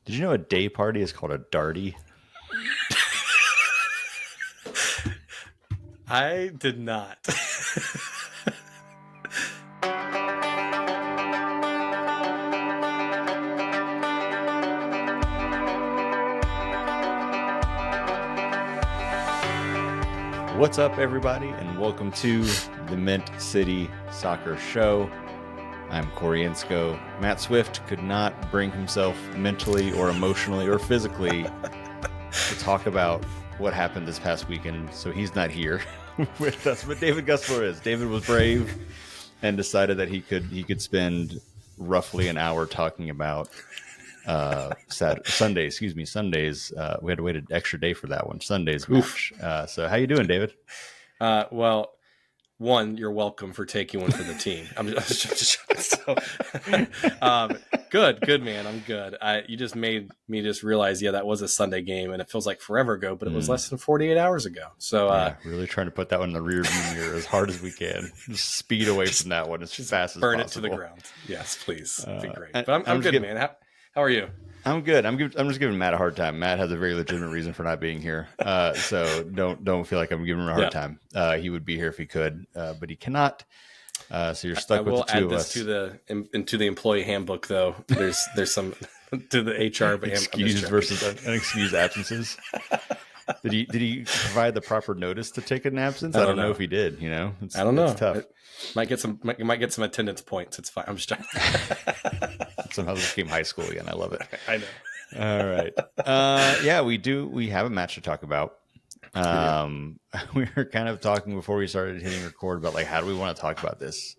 Did you know a day party is called a darty? I did not. What's up, everybody, and welcome to the Mint City Soccer Show. I'm Corey Insko. Matt Swift could not bring himself mentally or emotionally or physically to talk about what happened this past weekend, so he's not here with us. But David Gussler is. David was brave and decided that he could spend roughly an hour talking about Sundays. We had to wait an extra day for that one. Sunday's match. So how you doing, David? Well, one, you're welcome for taking one for the team. Good, man. I'm good. You just made me just realize, that was a Sunday game, and it feels like forever ago, but it was less than 48 hours ago. So, really trying to put that one in the rear view mirror as hard as we can. Just speed away from that one as fast as possible. Burn it to the ground. Yes, please. That'd be great. But I'm good, man. How are you? I'm good. I'm just giving Matt a hard time. Matt has a very legitimate reason for not being here. So don't feel like I'm giving him a hard time. He would be here if he could, but he cannot. So you're stuck with the two of us. I will add this into the employee handbook, though. There's some to the HR excuse versus unexcused absences. Did he provide the proper notice to take an absence? I don't know if he did. I don't know. It's tough. Might get some attendance points. It's fine. I'm just trying. Somehow this became high school again. I love it. I know. All right. We do. We have a match to talk about. We were kind of talking before we started hitting record about how do we want to talk about this?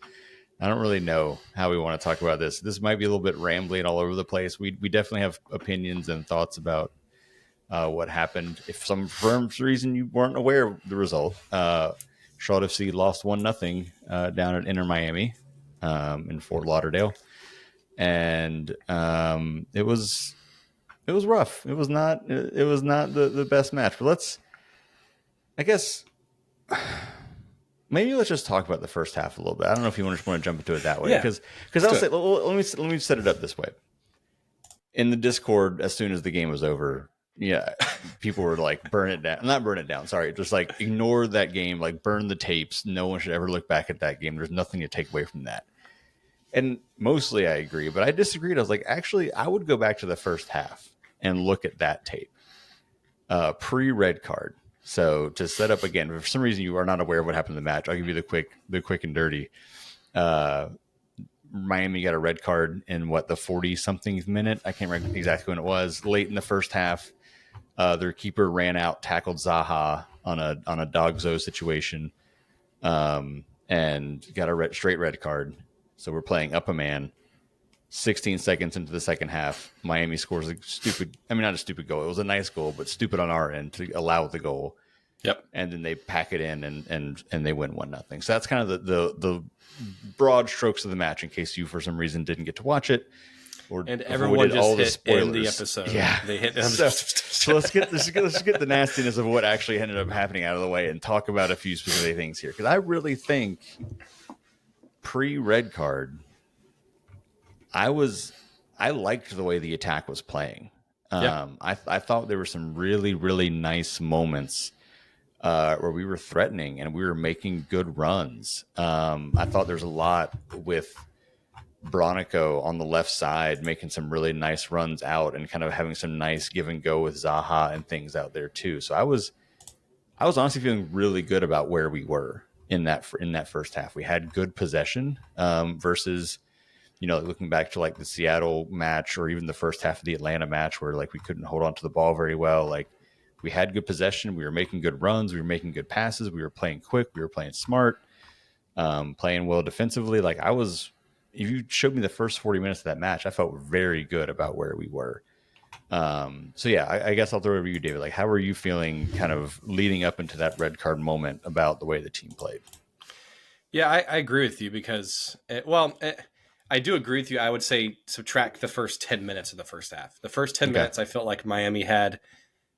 I don't really know how we want to talk about this. This might be a little bit rambly and all over the place. We definitely have opinions and thoughts about what happened. If for some reason you weren't aware of the result, Charlotte FC lost 1-0 down at Inter Miami in Fort Lauderdale. And it was rough. It was not the best match. But maybe let's just talk about the first half a little bit. I don't know if you want to jump into it that way, because I'll say, let me set it up this way. In the Discord, as soon as the game was over, people were like, burn it down. Not burn it down. Sorry. Just ignore that game, burn the tapes. No one should ever look back at that game. There's nothing to take away from that. And mostly I agree, but I disagreed. I was like, actually, I would go back to the first half and look at that tape. Pre-red card. So to set up again, if for some reason you are not aware of what happened in the match, I'll give you the quick and dirty. Miami got a red card in the 40-something minute. I can't remember exactly when it was. Late in the first half, their keeper ran out, tackled Zaha on a dogzo situation, and got a straight red card. So we're playing up a man. 16 seconds into the second half, Miami scores not a stupid goal. It was a nice goal, but stupid on our end to allow the goal. Yep. And then they pack it in and they win 1-0. So that's kind of the broad strokes of the match in case you, for some reason, didn't get to watch it. And everyone just hit end the episode. Yeah. They hit so let's get the nastiness of what actually ended up happening out of the way and talk about a few specific things here. Because I really think pre-red card, I liked the way the attack was playing. I thought there were some really, really nice moments where we were threatening and we were making good runs. I thought there's a lot with Bronico on the left side making some really nice runs out and kind of having some nice give and go with Zaha and things out there too. So I was honestly feeling really good about where we were in that first half. We had good possession versus, looking back to the Seattle match or even the first half of the Atlanta match where we couldn't hold on to the ball very well. We had good possession. We were making good runs. We were making good passes. We were playing quick. We were playing smart, playing well defensively. If you showed me the first 40 minutes of that match, I felt very good about where we were. I guess I'll throw it over to you, David. How are you feeling kind of leading up into that red card moment about the way the team played? Yeah, I agree with you because, I do agree with you. I would say subtract the first 10 minutes of the first half. The first 10 minutes, I felt like Miami had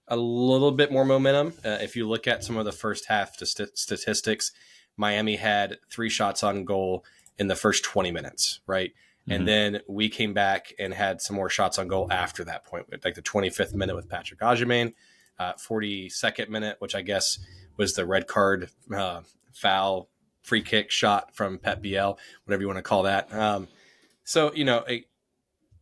a little bit more momentum. If you look at some of the first half statistics, Miami had 3 shots on goal in the first 20 minutes, right? And Mm-hmm. then we came back and had some more shots on goal after that point, like the 25th minute with Patrick Agyemang, 42nd minute, which I guess was the red card foul free kick shot from Pep Biel, whatever you want to call that. So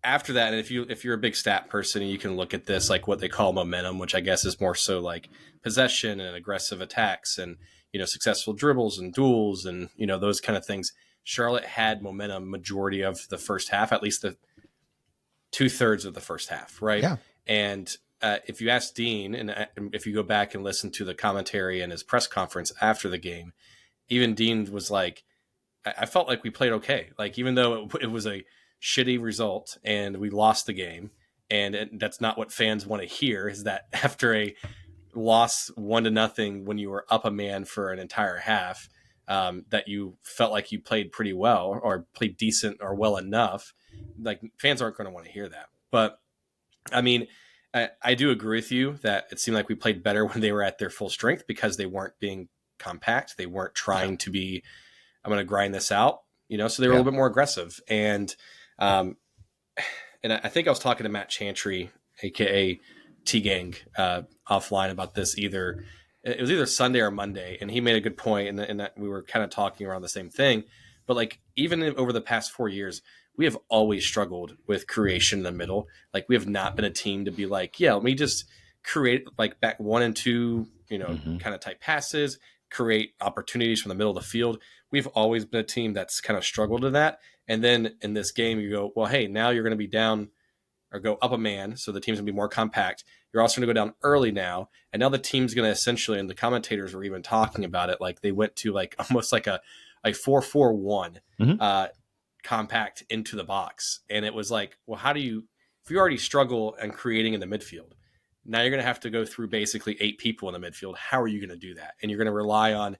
after that, and if you're a big stat person, you can look at this like what they call momentum, which I guess is more so like possession and aggressive attacks and successful dribbles and duels and those kind of things. Charlotte had momentum majority of the first half, at least the 2/3 of the first half, right? Yeah. And if you ask Dean, and if you go back and listen to the commentary and his press conference after the game, even Dean was like, I felt like we played okay. Like, even though it was a shitty result and we lost the game, and that's not what fans want to hear, is that after a loss 1-0 when you were up a man for an entire half, that you felt like you played pretty well or played decent or well enough. Like, fans aren't going to want to hear that. But I mean, I do agree with you that it seemed like we played better when they were at their full strength because they weren't being compact. They weren't trying to be, I'm going to grind this out, so they were a Yeah. little bit more aggressive. Um, and I think I was talking to Matt Chantry, aka T Gang, offline about this. It was either Sunday or Monday, and he made a good point, and that we were kind of talking around the same thing. But like, even over the past 4 years, we have always struggled with creation in the middle. Like, we have not been a team to be like, yeah, let me just create like back 1 and 2, Mm-hmm. kind of type passes, create opportunities from the middle of the field. We've always been a team that's kind of struggled in that. And then in this game, you go, well, hey, now you're going to be down or go up a man, so the team's going to be more compact. You're also going to go down early now, and now the team's going to essentially, and the commentators were even talking about it, like they went to like almost like a 4-4-1 Mm-hmm. compact into the box, and it was like, well, how do you, if you already struggle and creating in the midfield, now you're going to have to go through basically 8 people in the midfield. How are you going to do that? And you're going to rely on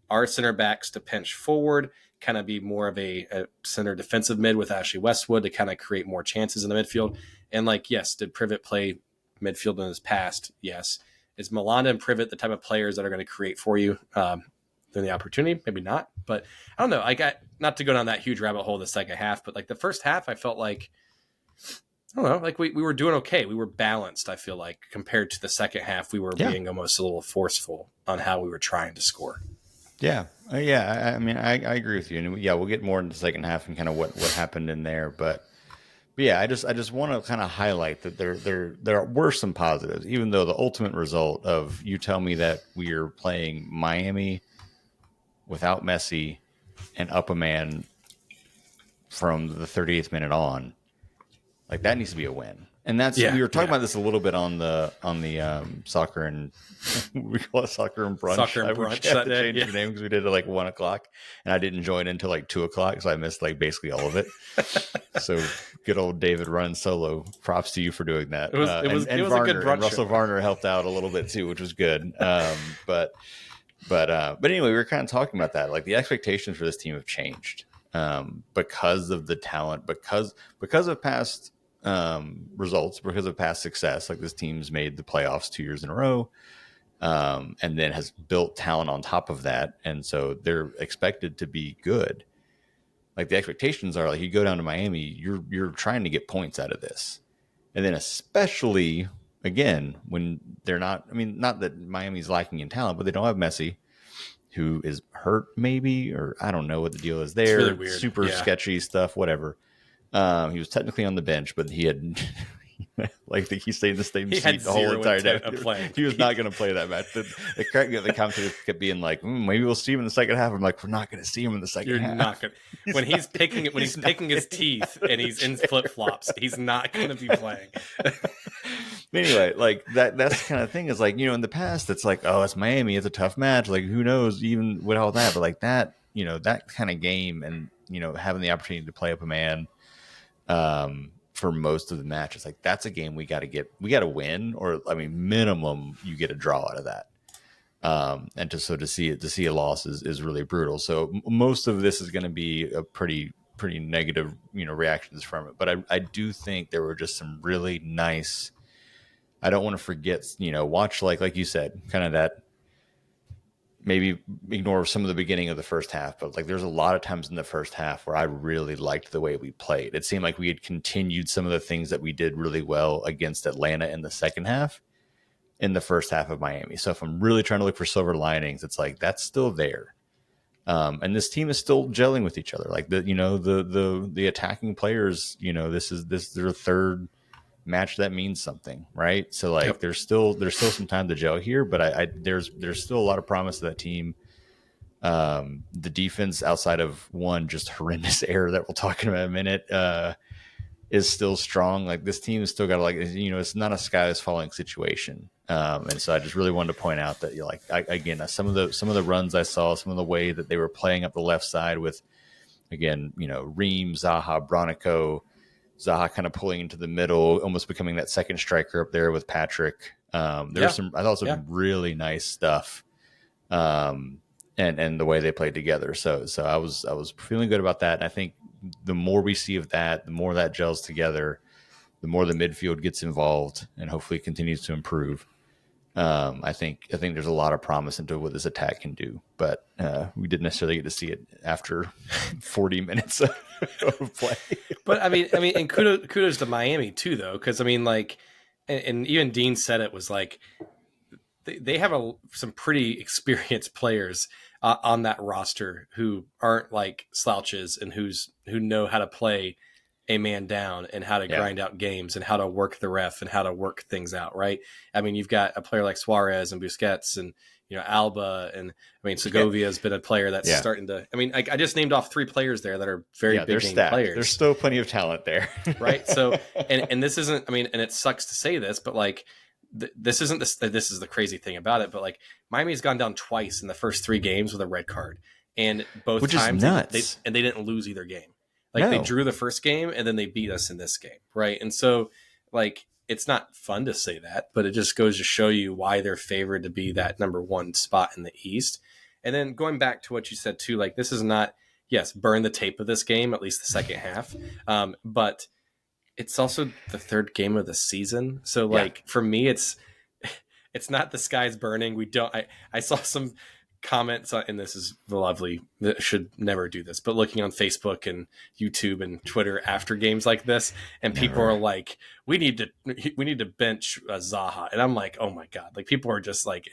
our center backs to pinch forward, kind of be more of a center defensive mid with Ashley Westwood to kind of create more chances in the midfield. And like, yes, did Privet play midfield in his past? Yes. Is Malanda and Privet the type of players that are going to create for you then the opportunity? Maybe not. But I don't know. I got, not to go down that huge rabbit hole the second half, but like the first half, I felt like, I don't know, like we were doing okay. We were balanced, I feel like, compared to the second half. We were being almost a little forceful on how we were trying to score. Yeah. Yeah. I mean, I agree with you. And yeah, we'll get more in the second half and kind of what happened in there. But yeah, I just want to kind of highlight that there were some positives, even though the ultimate result of you tell me that we are playing Miami without Messi and up a man from the 38th minute on, like that needs to be a win. And that's, we were talking about this a little bit on the soccer and we call it soccer and brunch. Soccer and brunch. I had to change the name because we did it like 1:00 and I didn't join until like 2:00. So I missed like basically all of it. So good old David running solo. Props to you for doing that. It was and Varner, a good brunch. And Russell Varner helped out a little bit too, which was good. But anyway, we were kind of talking about that. Like the expectations for this team have changed because of the talent, because of past results, because of past success. Like this team's made the playoffs 2 years in a row, and then has built talent on top of that, and so they're expected to be good. Like the expectations are like you go down to Miami, you're trying to get points out of this, and then especially again when they're not. I mean, not that Miami's lacking in talent, but they don't have Messi, who is hurt maybe, or I don't know what the deal is there. It's really weird. Super sketchy stuff, whatever. He was technically on the bench, but he had like he stayed in the same seat the whole entire day. He was not going to play that match. The commentators kept being like, maybe we'll see him in the second half. I'm like, we're not going to see him in the second half. You're not going to. When he's picking his teeth and he's in flip flops, he's not going to be playing. Anyway, like that's the kind of thing is like, in the past, it's like, oh, it's Miami. It's a tough match. Like, who knows even with all that. But like that, that kind of game and, having the opportunity to play up a man for most of the matches, like that's a game we got to win, or I mean, minimum you get a draw out of that. And to see a loss is really brutal. So most of this is going to be a pretty negative, reactions from it. But I do think there were just some really nice. I don't want to forget, watch like you said, kind of maybe ignore some of the beginning of the first half, but like there's a lot of times in the first half where I really liked the way we played. It seemed like we had continued some of the things that we did really well against Atlanta in the second half in the first half of Miami. So if I'm really trying to look for silver linings, it's like that's still there. And this team is still gelling with each other. Like the attacking players, this is their third match that means something, right? So like Yep. there's still some time to gel here, but there's still a lot of promise to that team. The defense outside of one just horrendous error that we'll talk about in a minute is still strong. Like this team has still got it's not a sky is falling situation. And so I just really wanted to point out that again, some of the runs I saw, some of the way that they were playing up the left side with, again, Ream, Zaha, Bronico, Zaha kind of pulling into the middle, almost becoming that second striker up there with Patrick. There's I thought some really nice stuff. And the way they played together. So I was feeling good about that. And I think the more we see of that, the more that gels together, the more the midfield gets involved and hopefully continues to improve. I think there's a lot of promise into what this attack can do, but we didn't necessarily get to see it after 40 minutes of play. But I mean, and kudos to Miami too, though, because I mean, like, and even Dean said it was like they have some pretty experienced players on that roster who aren't like slouches and who know how to play a man down and how to grind out games and how to work the ref and how to work things out, right? I mean, you've got a player like Suarez and Busquets and Alba, and I mean Segovia has been a player that's starting to. I mean, I just named off 3 players there that are very big name players. There's still plenty of talent there, right? So, and this isn't. I mean, and it sucks to say this, but like this isn't this. This is the crazy thing about it. But like Miami's gone down twice in the first 3 games with a red card, and both times they didn't lose either game. Like they drew the first game and then they beat us in this game, right? And so, like, it's not fun to say that, but it just goes to show you why they're favored to be that number 1 spot in the East. And then going back to what you said too, like this is not, yes, burn the tape of this game, at least the second half, but it's also the 3rd game of the season. So like for me, it's not the sky's burning. I saw some comments on, and this is lovely, should never do this, but looking on Facebook and YouTube and Twitter after games like this, and people are like, we need to bench Zaha, and I'm like, oh my god, like people are just like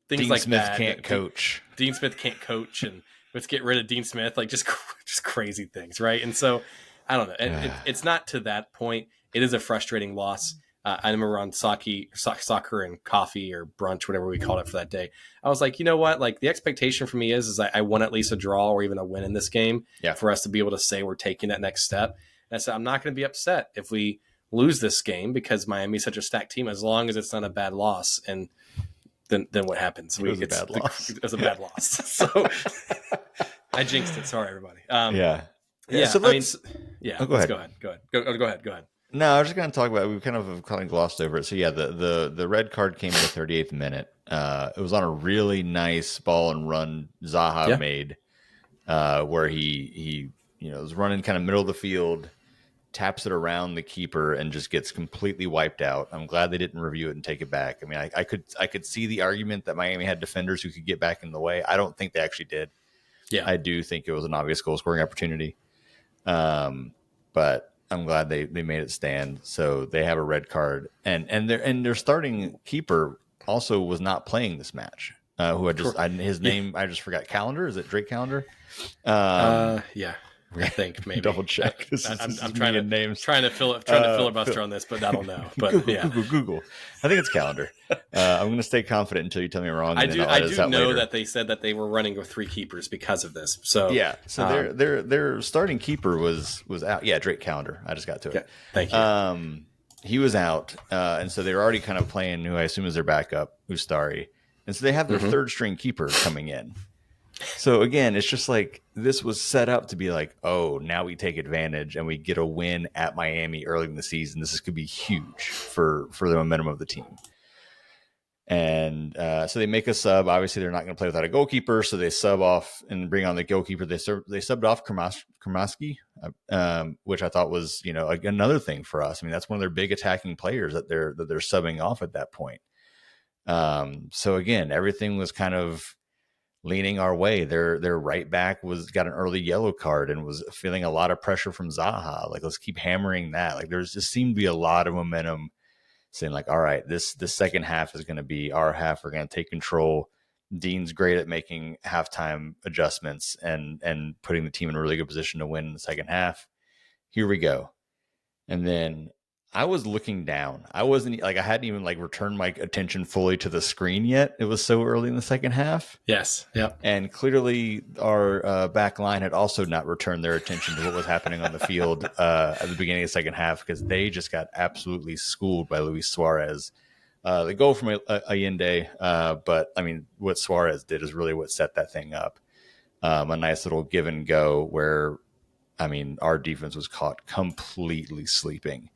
things Dean like Smith that. Can't coach. Dean Smith can't coach, and let's get rid of Dean Smith, like just crazy things, right? And so I don't know, it's not to that point. It is a frustrating loss. I remember on soccer and coffee or brunch, whatever we called it for that day. I was like, you know what? Like the expectation for me is I want at least a draw or even a win in this game for us to be able to say we're taking that next step. And I said, I'm not going to be upset if we lose this game because Miami's such a stacked team, as long as it's not a bad loss. And then what happens? It was a bad loss. It was a bad loss. So I jinxed it. Sorry, everybody. Yeah. So let's, go ahead. Go ahead. No, I was just going to talk about it. We kind of glossed over it. So yeah, the red card came in the 38th minute. It was on a really nice ball and run Zaha made, where he was running kind of middle of the field, taps it around the keeper, and just gets completely wiped out. I'm glad they didn't review it and take it back. I mean, I could see the argument that Miami had defenders who could get back in the way. I don't think they actually did. Yeah, I do think it was an obvious goal scoring opportunity. But I'm glad they made it stand. So they have a red card, and their starting keeper also was not playing this match. His name I just forgot. Calendar, is it Drake Calendar? Yeah. I think maybe double check. I'm trying to filibuster on this, but I don't know. But Google. I think it's Calendar. I'm going to stay confident until you tell me wrong. I do know that they said that they were running with 3 keepers because of this. So yeah. So their starting keeper was out. Yeah, Drake Calendar. I just got to it. Okay. Thank you. He was out, and so they were already kind of playing who I assume is their backup, Ustari, and so they have their 3rd string keeper coming in. So again, it's just like this was set up to be like, oh, now we take advantage and we get a win at Miami early in the season. This could be huge for the momentum of the team. And so they make a sub. Obviously, they're not going to play without a goalkeeper, so they sub off and bring on the goalkeeper. They subbed off Kramaski, which I thought was another thing for us. I mean, that's one of their big attacking players that they're subbing off at that point. So again, everything was kind of leaning our way. Their right back was got an early yellow card and was feeling a lot of pressure from Zaha. Like, let's keep hammering that. Like, there's just seemed to be a lot of momentum saying like, all right, this second half is going to be our half. We're going to take control. Dean's great at making halftime adjustments and putting the team in a really good position to win in the second half. Here we go. And then I was looking down. I wasn't like, I hadn't even like returned my attention fully to the screen yet. It was so early in the second half. Yes. Yep. And clearly our back line had also not returned their attention to what was happening on the field at the beginning of the second half, because they just got absolutely schooled by Luis Suarez. The goal from Allende, but I mean, what Suarez did is really what set that thing up. A nice little give and go where, I mean, our defense was caught completely sleeping.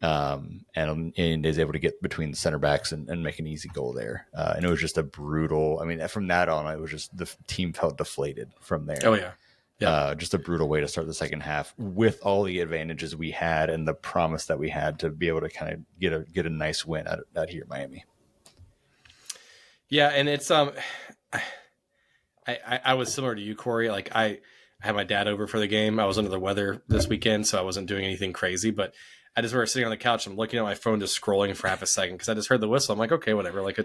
And is able to get between the center backs and make an easy goal there. And it was just a brutal, I mean, from that on, it was just the team felt deflated from there. Oh, yeah. Yeah. Just a brutal way to start the second half with all the advantages we had and the promise that we had to be able to kind of get a nice win out here in Miami. Yeah. And it's, I was similar to you, Corey. Like I had my dad over for the game. I was under the weather this weekend, so I wasn't doing anything crazy, but I just remember sitting on the couch. I'm looking at my phone, just scrolling for half a second because I just heard the whistle. I'm like, okay, whatever. Like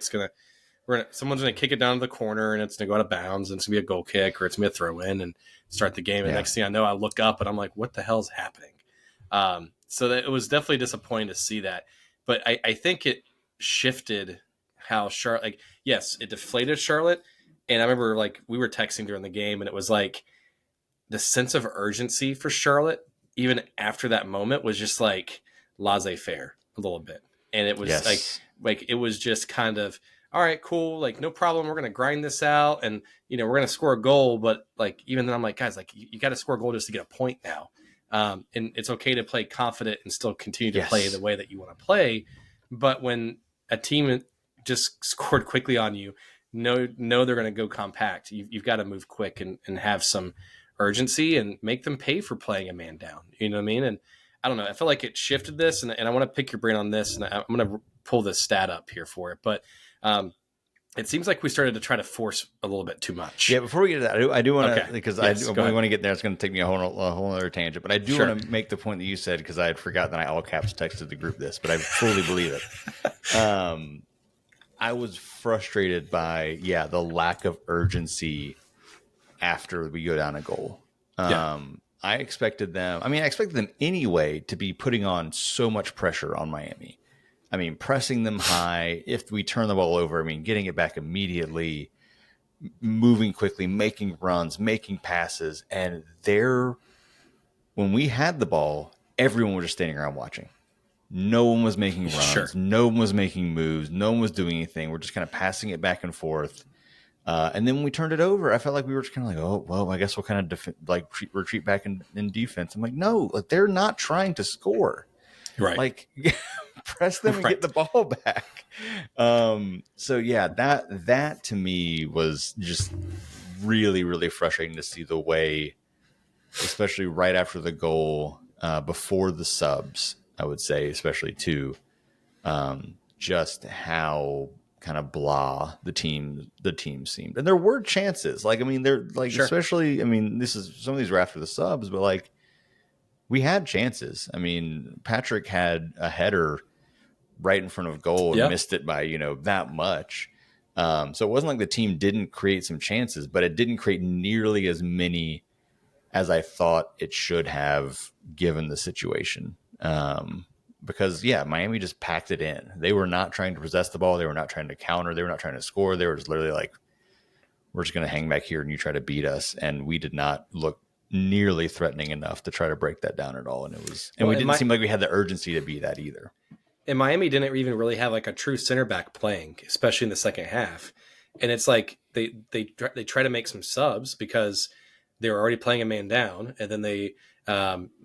someone's gonna kick it down to the corner and it's gonna go out of bounds and it's gonna be a goal kick or it's gonna be a throw in and start the game. And next thing I know, I look up and I'm like, what the hell's happening? So that it was definitely disappointing to see that, but I think it shifted how Charlotte. Like, yes, it deflated Charlotte, and I remember like we were texting during the game and it was like the sense of urgency for Charlotte, even after that moment, was just like laissez-faire a little bit. And it was like it was just kind of, all right, cool. Like, no problem. We're going to grind this out and, we're going to score a goal. But like, even then I'm like, guys, like you got to score a goal just to get a point now. And it's okay to play confident and still continue to play the way that you want to play. But when a team just scored quickly on you, know they're going to go compact. You've got to move quick and have some urgency and make them pay for playing a man down. You know what I mean? And I don't know. I feel like it shifted this, and I want to pick your brain on this, and I'm going to pull this stat up here for it. But it seems like we started to try to force a little bit too much. Yeah, before we get to that, I do want to, because I want to get there. It's going to take me a whole other tangent, but I do want to make the point that you said, because I had forgotten that I all caps texted the group this, but I fully believe it. I was frustrated by, the lack of urgency after we go down a goal. I expected them anyway to be putting on so much pressure on Miami. I mean, pressing them high. If we turn the ball over, I mean, getting it back immediately, moving quickly, making runs, making passes. And when we had the ball, everyone was just standing around watching. No one was making runs. No one was making moves. No one was doing anything. We're just kind of passing it back and forth. And then when we turned it over, I felt like we were just kind of like, oh, well, I guess we'll kind of retreat back in defense. I'm like, no, like they're not trying to score. Right. Like, press them and get the ball back. So yeah, that to me was just really, really frustrating to see the way, especially right after the goal, before the subs, I would say, especially too, just how kind of blah the team seemed. And there were chances. Like, I mean, they're like, especially, I mean, some of these were after the subs, but like we had chances. I mean, Patrick had a header right in front of goal and missed it by, that much. So it wasn't like the team didn't create some chances, but it didn't create nearly as many as I thought it should have given the situation. Because Miami just packed it in. They were not trying to possess the ball. They were not trying to counter. They were not trying to score. They were just literally like, we're just going to hang back here and you try to beat us. And we did not look nearly threatening enough to try to break that down at all. And we didn't seem like we had the urgency to be that either. And Miami didn't even really have like a true center back playing, especially in the second half. And it's like they try to make some subs because they were already playing a man down, and then they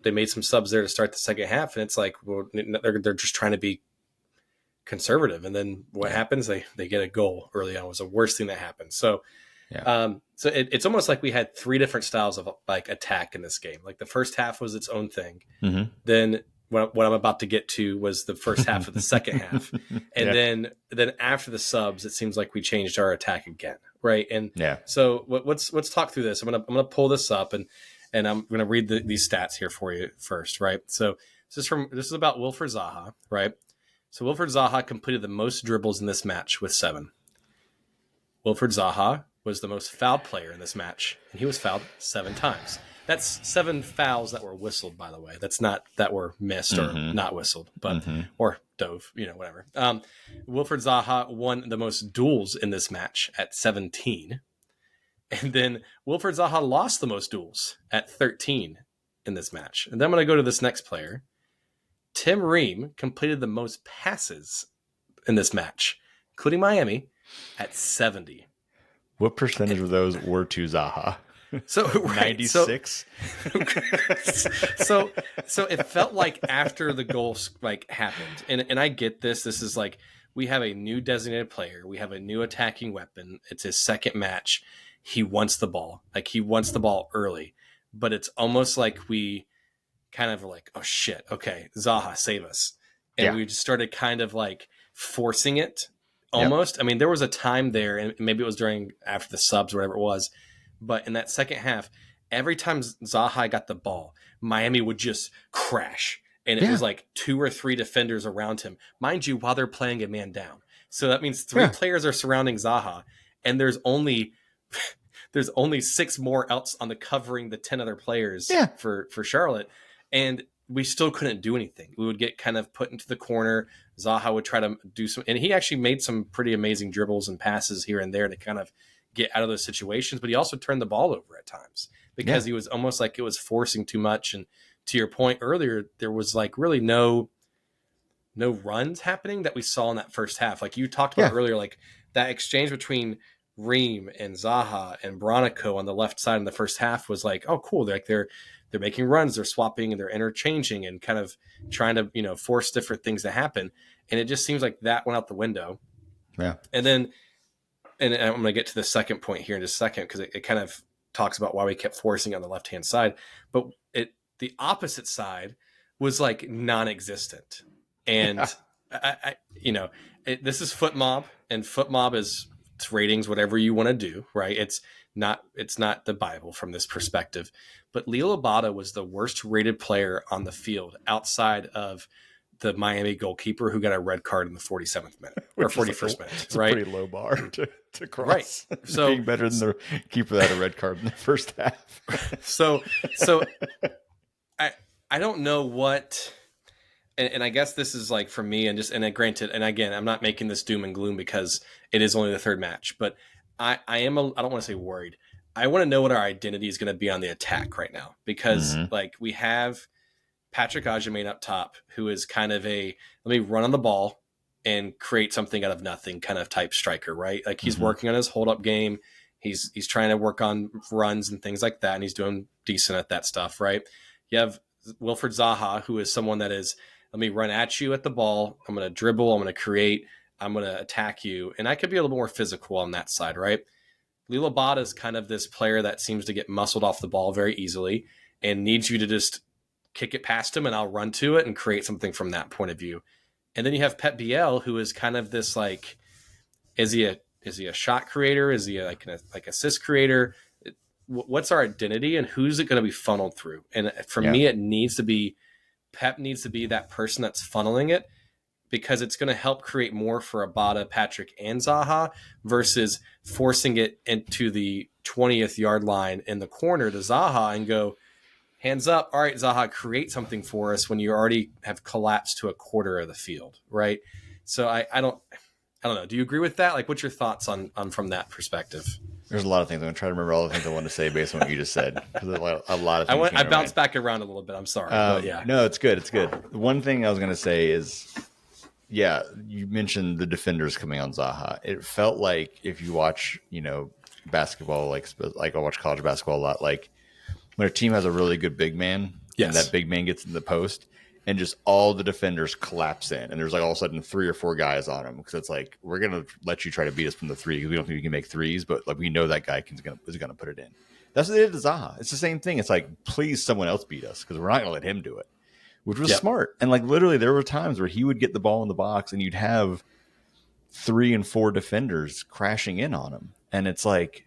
made some subs there to start the second half, and it's like, well, they're just trying to be conservative, and then what happens? They get a goal early on. It was the worst thing that happened. So, so it's almost like we had three different styles of like attack in this game. Like the first half was its own thing. Mm-hmm. Then what I'm about to get to was the first half of the second half, and Yeah. then after the subs, it seems like we changed our attack again, right? And Yeah. so let's talk through this. I'm gonna pull this up, and I'm gonna read these stats here for you first, right? So this is about Wilfred Zaha, right? So Wilfred Zaha completed the most dribbles in this match with 7. Wilfred Zaha was the most fouled player in this match, and he was fouled 7 times. That's 7 fouls that were whistled, by the way. That's not that were missed or not whistled, but or dove, whatever. Wilfred Zaha won the most duels in this match at 17, and then Wilfred Zaha lost the most duels at 13 in this match. And then I'm going to go to this next player. Tim Ream completed the most passes in this match, including Miami, at 70. What percentage of those were to Zaha? So 96. So it felt like after the goal happened, and I get this. This is like we have a new designated player, we have a new attacking weapon. It's his second match. He wants the ball, he wants the ball early, but it's almost like we kind of like, oh shit, okay, Zaha, save us, and we just started kind of like forcing it. Almost. Yep. I mean, there was a time there, and maybe it was after the subs or whatever it was, but in that second half, every time Zaha got the ball, Miami would just crash, and it was like 2 or 3 defenders around him, mind you, while they're playing a man down. So that means 3 players are surrounding Zaha, and there's only 6 more outs on the covering the 10 other players for Charlotte, and we still couldn't do anything. We would get kind of put into the corner. Zaha would try to do some, and he actually made some pretty amazing dribbles and passes here and there to kind of get out of those situations. But he also turned the ball over at times because he was almost like it was forcing too much. And to your point earlier, there was like really no runs happening that we saw in that first half. Like you talked about earlier, like that exchange between Ream and Zaha and Bronico on the left side in the first half was like, oh, cool. They're making runs, they're swapping, and they're interchanging and kind of trying to, force different things to happen. And it just seems like that went out the window. Yeah. And then, and I'm going to get to the second point here in just a second, because it kind of talks about why we kept forcing on the left-hand side. But the opposite side was like non-existent. And, this is Foot Mob, and Foot Mob is ratings, whatever you want to do, right? It's not the Bible from this perspective. But Leo Labata was the worst rated player on the field outside of the Miami goalkeeper, who got a red card in the 47th minute or 41st minute. It's right? a pretty low bar to cross. Right. So being better than the keeper that had a red card in the first half. so I don't know what, and I guess this is like for me, and granted, and again, I'm not making this doom and gloom because it is only the third match, but I don't want to say worried. I want to know what our identity is going to be on the attack right now, because like we have Patrick Agyemang up top, who is kind of let me run on the ball and create something out of nothing kind of type striker, right? Like he's working on his hold up game. He's trying to work on runs and things like that, and he's doing decent at that stuff, right? You have Wilfred Zaha, who is someone that is, let me run at you at the ball. I'm going to dribble. I'm going to create. I'm going to attack you. And I could be a little more physical on that side, right? Lila Bata is kind of this player that seems to get muscled off the ball very easily and needs you to just kick it past him and I'll run to it and create something from that point of view. And then you have Pep Biel, who is kind of this like, is he a shot creator? Is he like assist creator? What's our identity and who's it going to be funneled through? And for me, it needs to be Pep needs to be that person that's funneling it, because it's going to help create more for Abada, Patrick, and Zaha versus forcing it into the 20th yard line in the corner to Zaha and go, hands up. All right, Zaha, create something for us when you already have collapsed to a quarter of the field, right? So I don't know. Do you agree with that? Like, what's your thoughts on from that perspective? There's a lot of things. I'm going to try to remember all the things I want to say based on what you just said. A lot of things. I bounced back around a little bit. I'm sorry. But yeah. No, it's good. It's good. One thing I was going to say is, you mentioned the defenders coming on Zaha. It felt like if you watch, basketball, like I watch college basketball a lot, like when a team has a really good big man, and that big man gets in the post, and just all the defenders collapse in, and there's like all of a sudden 3 or 4 guys on him, because it's like, we're gonna let you try to beat us from the 3 because we don't think we can make threes, but like we know that guy is gonna put it in. That's what they did to Zaha. It's the same thing. It's like, please, someone else beat us, because we're not gonna let him do it. which was Yep. smart. And like literally, there were times where he would get the ball in the box, and you'd have 3 and 4 defenders crashing in on him, and it's like,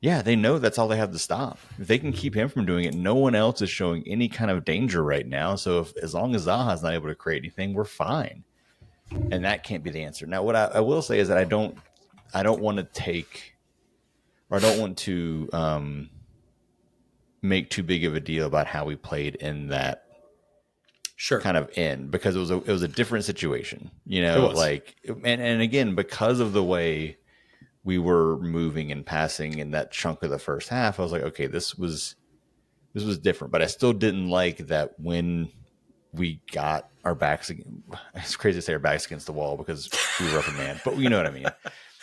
yeah, they know that's all they have to stop. If they can keep him from doing it, no one else is showing any kind of danger right now. So as long as Zaha's not able to create anything, we're fine. And that can't be the answer. Now, what I will say is that I don't want to take, or I don't want to make too big of a deal about how we played in that Sure. kind of end, because it was a different situation, It was. like, and again, because of the way we were moving and passing in that chunk of the first half, I was like, okay, this was different. But I still didn't like that when we got our backs, it's crazy to say our backs against the wall because we were up a man, but you know what I mean.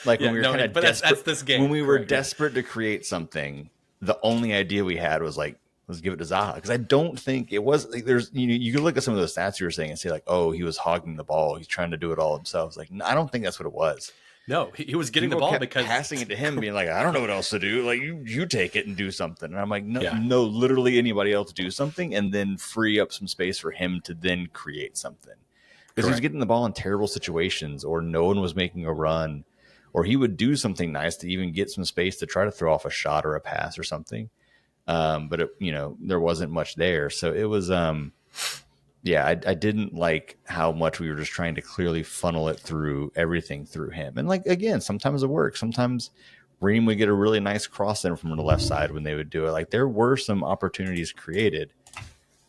Like when Yeah. we were No. kind of But that's desperate, this game. when we were Correct. Yeah. desperate to create something, the only idea we had was like, let's give it to Zaha. Because I don't think it was like, there's, you can look at some of those stats you were saying and say like, oh, he was hogging the ball, he's trying to do it all himself. It's like, no, I don't think that's what it was. No, he was getting the People ball kept because passing it to him, being like, I don't know what else to do. Like, you take it and do something. And I'm like, no, yeah. no, literally anybody else do something and then free up some space for him to then create something. Because he was Correct. getting the ball in terrible situations, or no one was making a run, or he would do something nice to even get some space to try to throw off a shot or a pass or something. But it, there wasn't much there. So it was, yeah, I didn't like how much we were just trying to clearly funnel it through everything through him. And like, again, sometimes it works. Sometimes Reem would get a really nice cross in from the left side when they would do it. Like there were some opportunities created.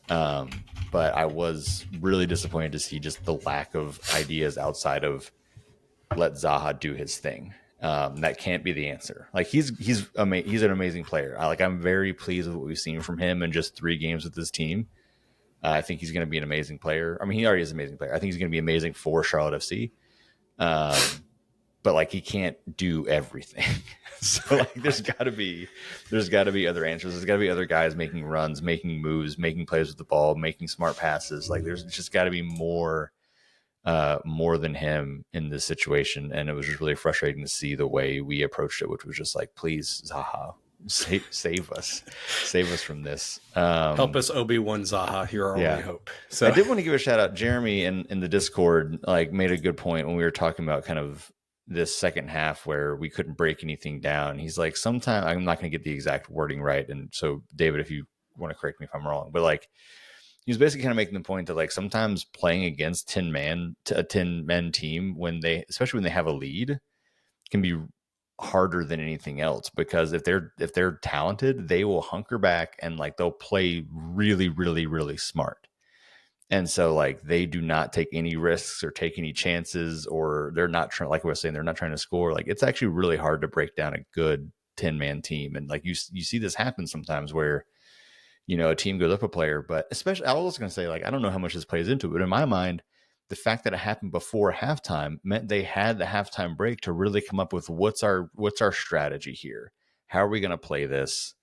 But I was really disappointed to see just the lack of ideas outside of let Zaha do his thing. That can't be the answer. Like he's an amazing player. I'm very pleased with what we've seen from him in just 3 games with this team. I think he's going to be an amazing player. I mean, he already is an amazing player. I think he's going to be amazing for Charlotte FC. But like he can't do everything. So like there's got to be other answers. There's got to be other guys making runs, making moves, making plays with the ball, making smart passes. Like there's just got to be more than him in this situation. And it was just really frustrating to see the way we approached it, which was just like, please, Zaha, save us from this. Help us, Obi-Wan Zaha. You're our only hope. So I did want to give a shout out. Jeremy in the Discord like made a good point when we were talking about kind of this second half where we couldn't break anything down. He's like, sometimes I'm not going to get the exact wording right. And so David, if you want to correct me if I'm wrong, but like he was basically kind of making the point that like sometimes playing against 10-man team especially when they have a lead can be harder than anything else, because if they're talented, they will hunker back and like they'll play really, really, really smart. And so like they do not take any risks or take any chances, or they're not trying, like I was saying, they're not trying to score. Like it's actually really hard to break down a good 10-man team. And like you see this happen sometimes where, a team goes up a player, but especially I was going to say, like, I don't know how much this plays into it, but in my mind, the fact that it happened before halftime meant they had the halftime break to really come up with what's our strategy here. How are we going to play this?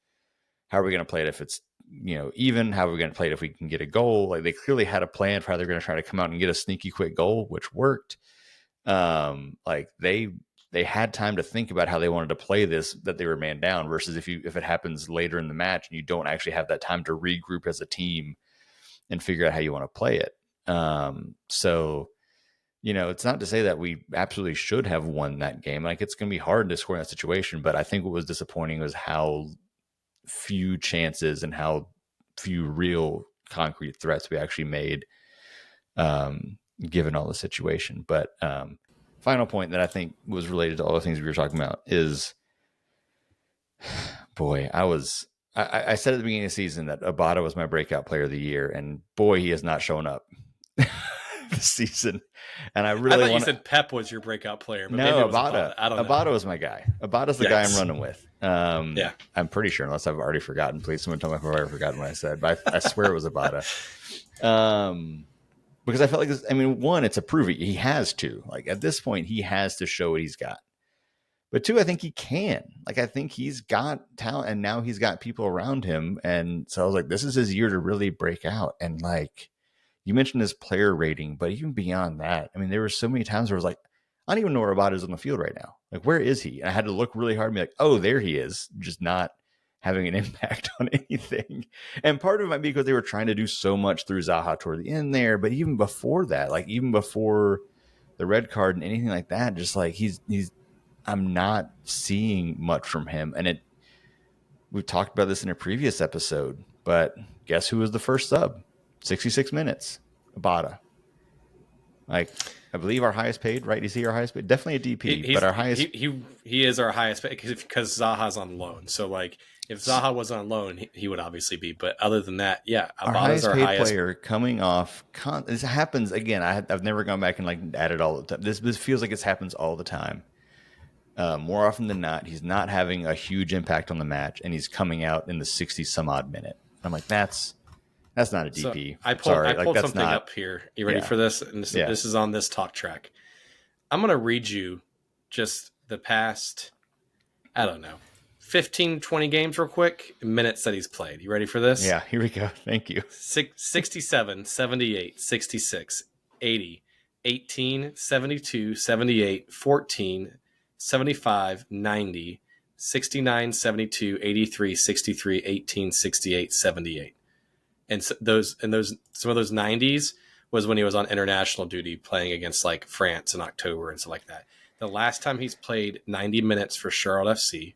How are we going to play it if it's, even? How are we going to play it if we can get a goal? Like they clearly had a plan for how they're going to try to come out and get a sneaky quick goal, which worked. Like they had time to think about how they wanted to play this, that they were man down, versus if it happens later in the match and you don't actually have that time to regroup as a team and figure out how you want to play it. So it's not to say that we absolutely should have won that game. Like it's going to be hard to score in that situation, but I think what was disappointing was how few chances and how few real concrete threats we actually made, given all the situation. But final point that I think was related to all the things we were talking about is, boy, I said at the beginning of the season that Abada was my breakout player of the year, and boy, he has not shown up this season. And I I really thought you want said Pep was your breakout player, but maybe no, it was Abada. I don't know. Abada was my guy. Abada's the guy I'm running with. Yeah. I'm pretty sure, unless I've already forgotten. Please, someone tell me if I've already forgotten what I said. But I swear it was Abada. Because I felt like this. I mean, one, it's a prove it. He has to. Like at this point, he has to show what he's got. But two, I think he can. Like I think he's got talent, and now he's got people around him. And so I was like, this is his year to really break out. And like you mentioned his player rating, but even beyond that, I mean, there were so many times where I was like, I don't even know where Abada is on the field right now. Like, where is he? And I had to look really hard and be like, oh, there he is. Just not having an impact on anything. And part of it might be because they were trying to do so much through Zaha toward the end there. But even before that, like even before the red card and anything like that, just like he's I'm not seeing much from him. And we've talked about this in a previous episode, but guess who was the first sub? 66 minutes. Abada. Like, I believe our highest paid, right? Is he our highest paid? Definitely a DP, but our highest. He is our highest because Zaha's on loan. So like if Zaha was on loan, he would obviously be. But other than that, yeah, Our Abada's highest our paid highest. player coming off. This happens again. I've never gone back and like added all the time. This feels like it happens all the time. More often than not, he's not having a huge impact on the match, and he's coming out in the 60 some odd minute. I'm like, that's not a So DP. I pulled Sorry, I like pulled that's something not. up here. You ready Yeah, for this? And yeah. this is on this talk track. I'm gonna read you just the past, I don't know, 15, 20 games real quick, minutes that he's played. You ready for this? Yeah, here we go. Thank you. 67, 78, 66, 80, 18, 72, 78, 14, 75, 90, 69, 72, 83, 63, 18, 68, 78. And so those some of those 90s was when he was on international duty playing against like France in October and stuff like that. The last time he's played 90 minutes for Charlotte FC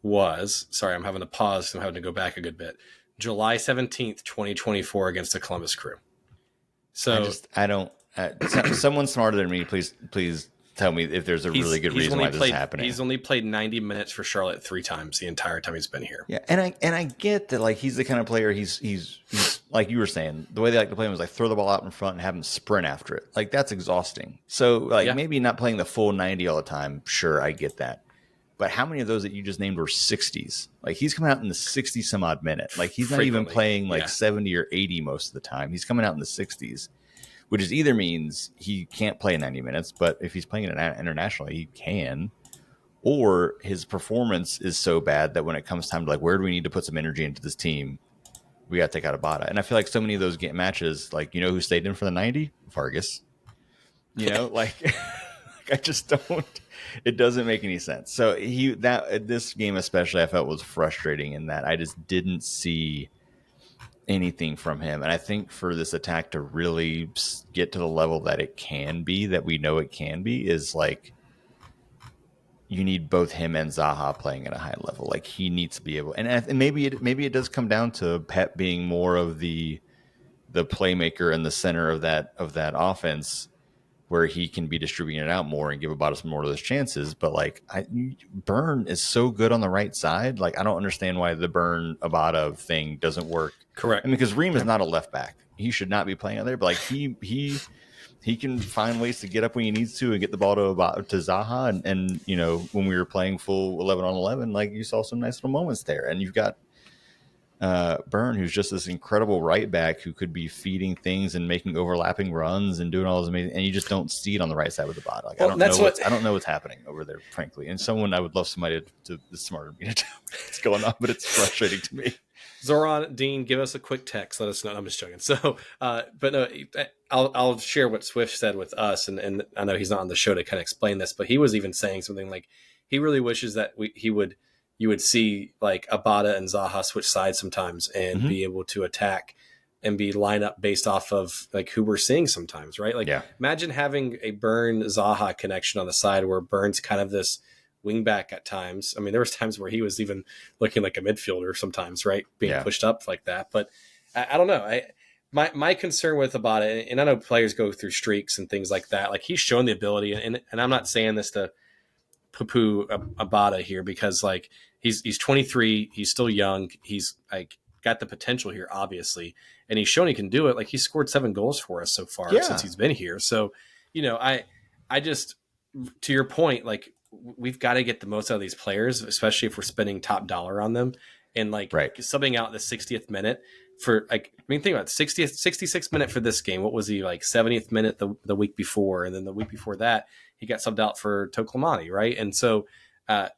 was, sorry, I'm having to pause. I'm having to go back a good bit. July 17th, 2024 against the Columbus Crew. So I don't. Someone smarter than me, please tell me if there's a really good reason why this is happening. He's only played 90 minutes for Charlotte 3 times the entire time he's been here. Yeah, and I get that like he's the kind of player he's like you were saying, the way they like to play him is like throw the ball out in front and have him sprint after it. Like that's exhausting. So like maybe not playing the full 90 all the time, sure, I get that. But how many of those that you just named were 60s? Like he's coming out in the 60 some odd minute. Like he's not even playing like 70 or 80 most of the time. He's coming out in the 60s, which is either means he can't play 90 minutes, but if he's playing it internationally, he can. Or his performance is so bad that when it comes time to like, where do we need to put some energy into this team? We got to take out Abada. And I feel like so many of those matches, like, you know who stayed in for the 90? Vargas. You know, like I just don't. It doesn't make any sense. So this game especially, I felt was frustrating in that I just didn't see anything from him. And I think for this attack to really get to the level that it can be, that we know it can be, is like you need both him and Zaha playing at a high level. Like he needs to be able, and maybe it does come down to Pep being more of the playmaker in the center of that offense, where he can be distributing it out more and give about us more of those chances. But like Burn is so good on the right side. Like I don't understand why the Burn Abada thing doesn't work. Correct. I mean, because Reem is not a left back. He should not be playing out there. But like he can find ways to get up when he needs to and get the ball to Zaha. And you know, when we were playing full 11 on 11, like you saw some nice little moments there. And you've got Byrne, who's just this incredible right back who could be feeding things and making overlapping runs and doing all those amazing, and you just don't see it on the right side with the bot. Like, well, I don't know what's happening over there, frankly. And I would love somebody to smarter than me to tell me what's going on, but it's frustrating to me. Zoran, Dean, give us a quick text. Let us know. I'm just joking. So, but no, I'll share what Swift said with us, and I know he's not on the show to kind of explain this, but he was even saying something like he really wishes that you would see like Abada and Zaha switch sides sometimes and be able to attack and be line up based off of like who we're seeing sometimes, right? Like imagine having a Burn Zaha connection on the side where Burn's kind of this wing back at times. I mean, there was times where he was even looking like a midfielder sometimes, right? Being pushed up like that. But I don't know. My concern with Abada, and I know players go through streaks and things like that. Like he's shown the ability, and I'm not saying this to poo-poo Abada here because like he's 23, he's still young, he's like got the potential here obviously, and he's shown he can do it. Like he scored 7 goals for us so far since he's been here. So you know, I just, to your point, like we've got to get the most out of these players, especially if we're spending top dollar on them, and like subbing out the 60th minute for like, I mean, think about it, 66th minute for this game. What was he, like 70th minute the week before, and then the week before that he got subbed out for Toklamani, right? And so I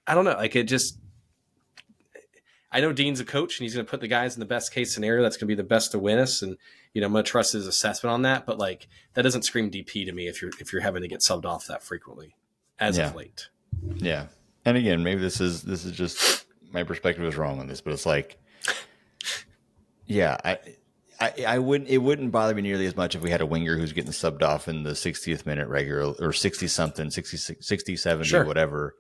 don't know, like it just, I know Dean's a coach and he's going to put the guys in the best case scenario that's going to be the best to win us, and you know I'm going to trust his assessment on that. But like that doesn't scream DP to me if you're having to get subbed off that frequently as of late. Yeah, and again, maybe this is just my perspective is wrong on this, but it's like, yeah, I wouldn't it wouldn't bother me nearly as much if we had a winger who's getting subbed off in the 60th minute regular or 60 something, 60, 60, 70, Sure. whatever.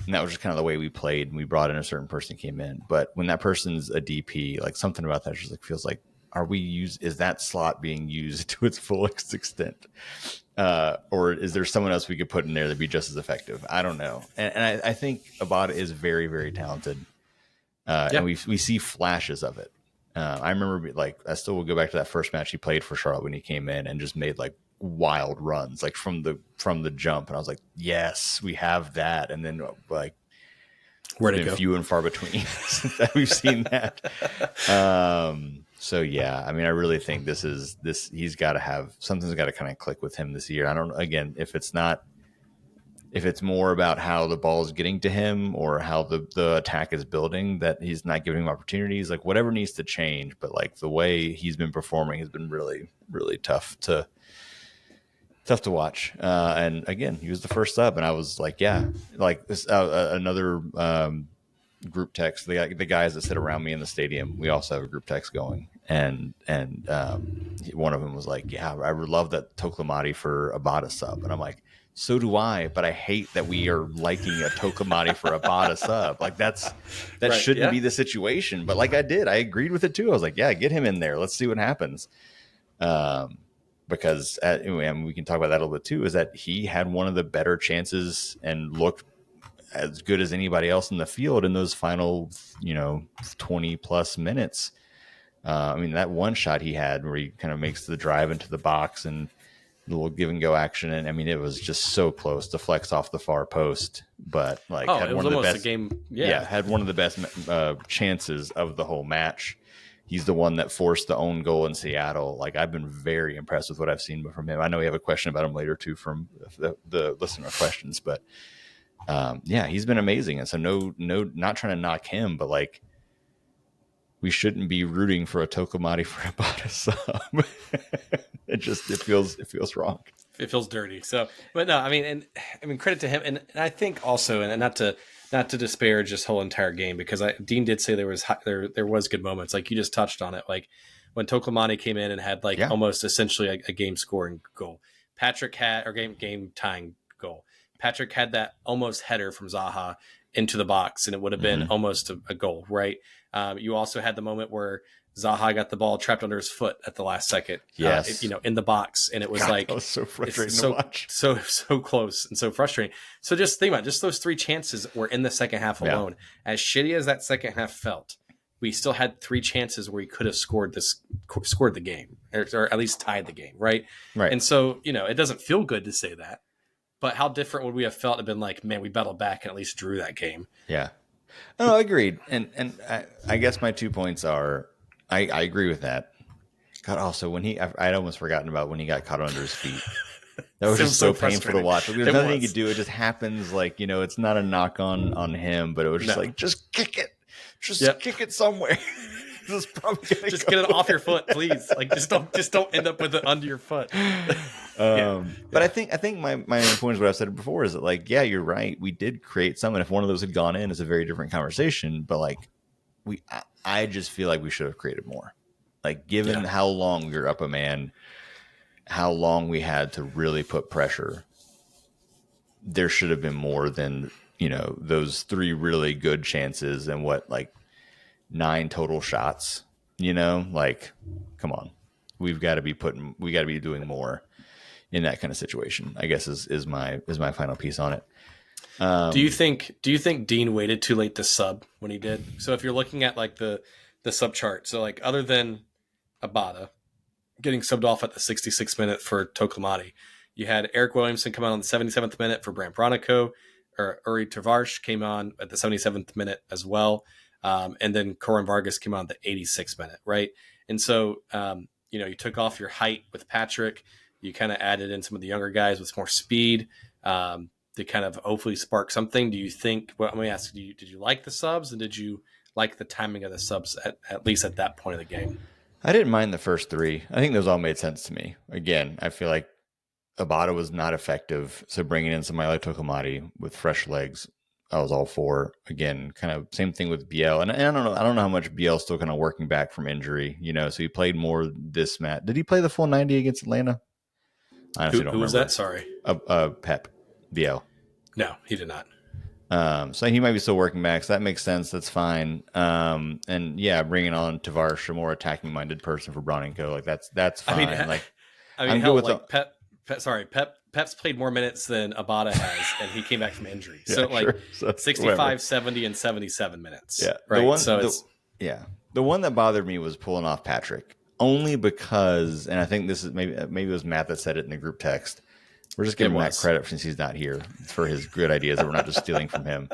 And that was just kind of the way we played, and we brought in a certain person came in. But when that person's a DP, like something about that just like feels like, is that slot being used to its fullest extent? Or is there someone else we could put in there that'd be just as effective? I don't know. And I think Abada is very, very talented. Yeah. And we see flashes of it. I remember, like, I still will go back to that first match he played for Charlotte when he came in and just made like wild runs, like from the jump. And I was like, yes, we have that. And then like, Where'd it's it been go? few and far between since that we've seen that. So yeah, I mean, I really think he's got to have something's got to kind of click with him this year. I don't again if it's more about how the ball is getting to him or how the attack is building, that he's not giving him opportunities, like whatever needs to change. But like the way he's been performing has been really, really tough to watch. And again, he was the first sub, and I was like, yeah, like this, another group text. The guys that sit around me in the stadium, we also have a group text going, and one of them was like, yeah, I would love that Toklamati for Abada sub, and I'm like, so do I, but I hate that we are liking a Toklamati for Abada sub. Like that Right. shouldn't Yeah. be the situation. But like I agreed with it too. I was like, yeah, get him in there. Let's see what happens. Because and we can talk about that a little bit too, is that he had one of the better chances and looked as good as anybody else in the field in those final, 20 plus minutes. I mean, that one shot he had where he kind of makes the drive into the box and a little give and go action. And I mean, it was just so close to flex off the far post, but like Oh, had it was one of the almost best a game. yeah, Yeah. had one of the best chances of the whole match. He's the one that forced the own goal in Seattle. Like I've been very impressed with what I've seen from him. I know we have a question about him later too from the listener questions, but yeah, he's been amazing. And so no, not trying to knock him, but like we shouldn't be rooting for a Tokomati for a Bada sub. It feels wrong. It feels dirty. So, but no, I mean, credit to him, and I think also, and not to disparage this whole entire game, because Dean did say there was good moments, like you just touched on it, like when Toklamani came in and had like Yeah. almost essentially a game scoring goal. Patrick had or game tying goal. Patrick had that almost header from Zaha into the box, and it would have been almost a goal, right? You also had the moment where Zaha got the ball trapped under his foot at the last second, Yes. in the box, and it was God, like that was so frustrating so, to watch. so close and so frustrating. So just think about it, just those three chances were in the second half alone. Yeah. As shitty as that second half felt, we still had three chances where he could have scored the game, or at least tied the game, right? Right. And so it doesn't feel good to say that, but how different would we have felt? Have been like, man, we battled back and at least drew that game. Yeah. No, agreed. And I guess my 2 points are, I agree with that. God, also when I'd almost forgotten about when he got caught under his feet. That was just so painful to watch. Like, there's nothing he could do. It just happens. Like, it's not a knock on him, but it was just like, just kick it. Just kick it somewhere. Just get it off your foot, please. Like, just don't end up with it under your foot. But I think my main point is what I've said before is that, like, yeah, you're right. We did create some, and if one of those had gone in, it's a very different conversation. But like, I just feel like we should have created more. Like, given how long we were up a man, how long we had to really put pressure, there should have been more than those three really good chances and like 9 total shots. Like, come on, we got to be doing more in that kind of situation, I guess is my final piece on it. Do you think Dean waited too late to sub when he did? So if you're looking at like the sub chart, so like other than Abada getting subbed off at the 66th minute for Toklamati, you had Eric Williamson come on the 77th minute for Brant Bronico, or Uri Tavares came on at the 77th minute as well. And then Corin Vargas came on at the 86th minute, right? And so, you took off your height with Patrick. You kind of added in some of the younger guys with more speed to kind of hopefully spark something. Do you think, well, let me ask, did you like the subs, and did you like the timing of the subs at least at that point of the game? I didn't mind the first 3. I think those all made sense to me. Again, I feel like Abada was not effective, so bringing in somebody like Tokomati with fresh legs I was all for. Again, kind of same thing with BL, and I don't know how much BL's still kind of working back from injury, so he played more this match. Did he play the full 90 against Atlanta? I honestly don't Who was that? remember. Sorry. Pep BL. No, he did not. So he might be still working back. So that makes sense. That's fine. And yeah, bringing on Tavares, a more attacking minded person for Bronco, like that's I mean, fine. Like I mean, I'm good hell, with like Pep's played more minutes than Abada has, and he came back from injury. yeah, So like sure. So 65, whatever. 70, and 77 minutes. Yeah, Right. So it's the one that bothered me was pulling off Patrick, only because, and I think this is maybe it was Matt that said it in the group text. We're just giving Matt credit since he's not here for his good ideas that we're not just stealing from him.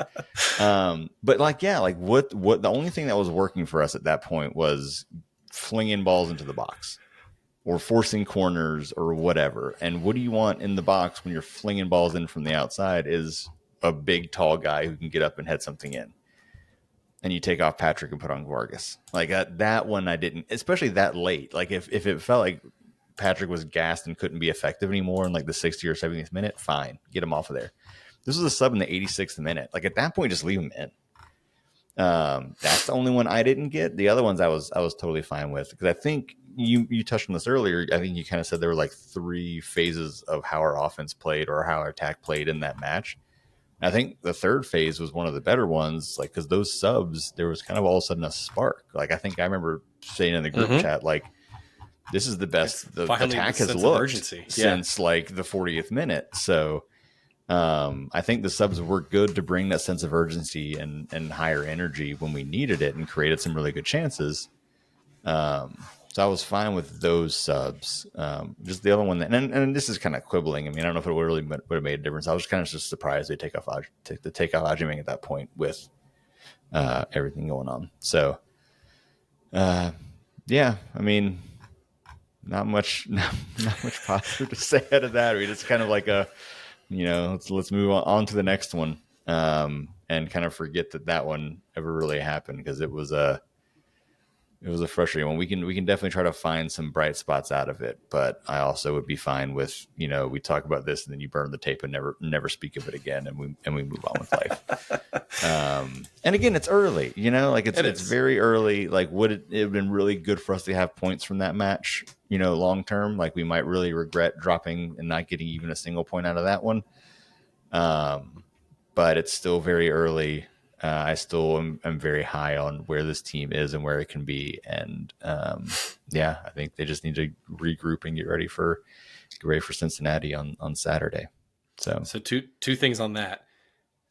But like, yeah, like what the only thing that was working for us at that point was flinging balls into the box or forcing corners or whatever. And what do you want in the box when you're flinging balls in from the outside is a big, tall guy who can get up and head something in. And you take off Patrick and put on Vargas. Like that one I didn't, especially that late. Like if it felt like Patrick was gassed and couldn't be effective anymore in like the 60th or 70th minute, fine, get him off of there. This was a sub in the 86th minute. Like at that point, just leave him in. That's the only one I didn't get. The other ones I was totally fine with, because I think you touched on this earlier. I think you kind of said there were like 3 phases of how our offense played or how our attack played in that match. I think the third phase was one of the better ones, like because those subs, there was kind of all of a sudden a spark. Like I think I remember saying in the group chat, like this is the best the attack has looked since like the 40th minute. So I think the subs were good to bring that sense of urgency and higher energy when we needed it, and created some really good chances. So I was fine with those subs. Just the other one, and this is kind of quibbling. I mean, I don't know if it would have made a difference. I was kind of just surprised they take off Ajiming at that point with everything going on. So, yeah, I mean, not much positive to say out of that. I mean, it's kind of like let's move on to the next one, and kind of forget that one ever really happened, because it was a frustrating one. We can definitely try to find some bright spots out of it, but I also would be fine with, we talk about this and then you burn the tape and never speak of it again, and we move on with life. And again, it's early, like it's very early. Like, would it have been really good for us to have points from that match, long term? Like, we might really regret dropping and not getting even a single point out of that one. But it's still very early. I still am very high on where this team is and where it can be. And yeah, I think they just need to regroup and get ready for Cincinnati on Saturday. So two things on that.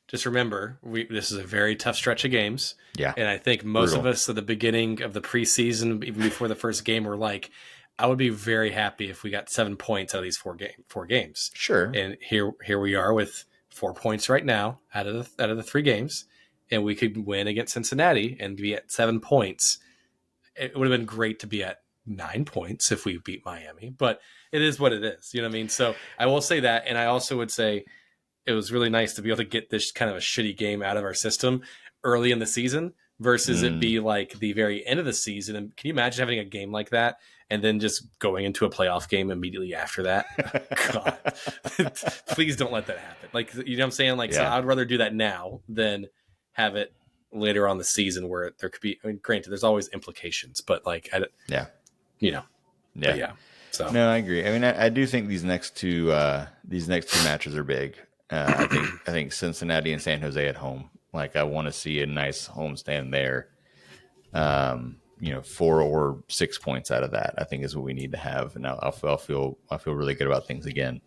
Just remember, this is a very tough stretch of games. Yeah. And I think most of us at the beginning of the preseason, even before the first game, were like, I would be very happy if we got 7 points out of these four games. Sure. And here we are with 4 points right now out of the 3 games. And we could win against Cincinnati and be at 7 points. It would have been great to be at 9 points if we beat Miami, but it is what it is. You know what I mean? So I will say that. And I also would say it was really nice to be able to get this kind of a shitty game out of our system early in the season versus it be like the very end of the season. And can you imagine having a game like that and then just going into a playoff game immediately after that? God, please don't let that happen. Like, you know what I'm saying? Like, so I'd rather do that now than have it later on the season where there could be, I mean, granted, there's always implications, but like, So no, I agree. I mean, I do think these next two matches are big. I think Cincinnati and San Jose at home. Like, I want to see a nice homestand there. 4 or 6 points out of that, I think, is what we need to have. And I'll feel really good about things again.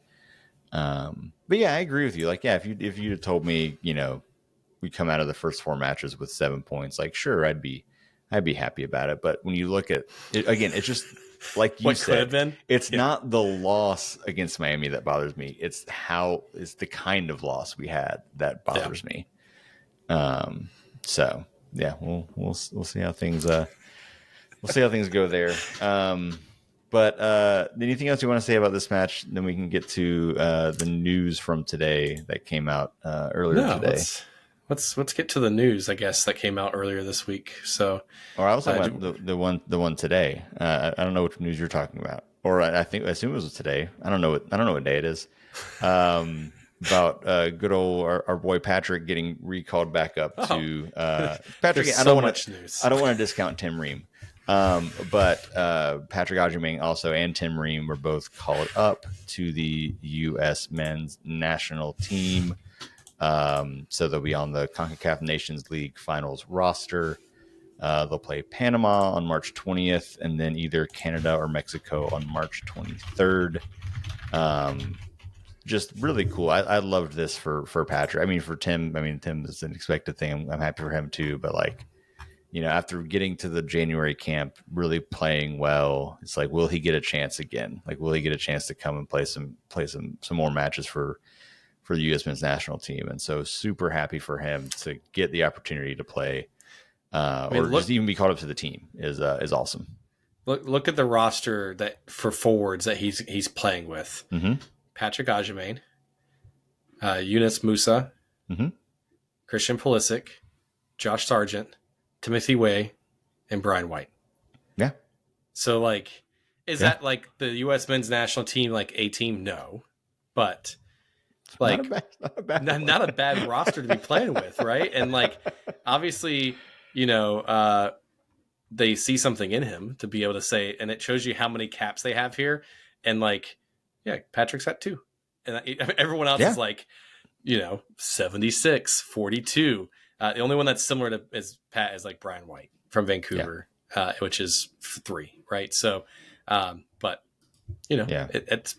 But yeah, I agree with you. Like, yeah, if you had told me, we come out of the first 4 matches with 7 points, like, sure, I'd be happy about it. But when you look at it again, it's just like you said, it's not the loss against Miami that bothers me. It's the kind of loss we had that bothers me. So yeah, we'll see how things go there. But anything else you want to say about this match? Then we can get to the news from today that came out earlier today. Let's get to the news, I guess, that came out earlier this week. So, or I was talking about the one today. I don't know which news you're talking about, or I assume it was today. I don't know what day it is. about good old our boy Patrick getting recalled back up Oh, to Patrick. there's so much news. I don't want to discount Tim Ream, but Patrick Aubameyang also and Tim Ream were both called up to the U.S. men's national team. So they'll be on the CONCACAF Nations League finals roster. They'll play Panama on March 20th, and then either Canada or Mexico on March 23rd. Just really cool. I loved this for Patrick. I mean, for Tim. I mean, Tim is an expected thing. I'm happy for him too. But like, after getting to the January camp, really playing well, it's like, will he get a chance again? Like, will he get a chance to come and play some more matches for the U.S. men's national team? And so, super happy for him to get the opportunity to play, I mean, or just even be called up to the team is awesome. Look at the roster that for forwards that he's playing with. Mm-hmm. Patrick Aubameyang, Yunus Musa, Mm-hmm. Christian Pulisic, Josh Sargent, Timothy Way, and Brian White. Yeah. So, like, is that like the U.S. men's national team, like a team? No, but like not a bad roster to be playing with, right? And like, obviously, they see something in him to be able to say, and it shows you how many caps they have here, and like, yeah, Patrick's got 2, and everyone else is like, 76, 42. The only one that's similar to is Pat is like Brian White from Vancouver, which is 3, right? So, but it's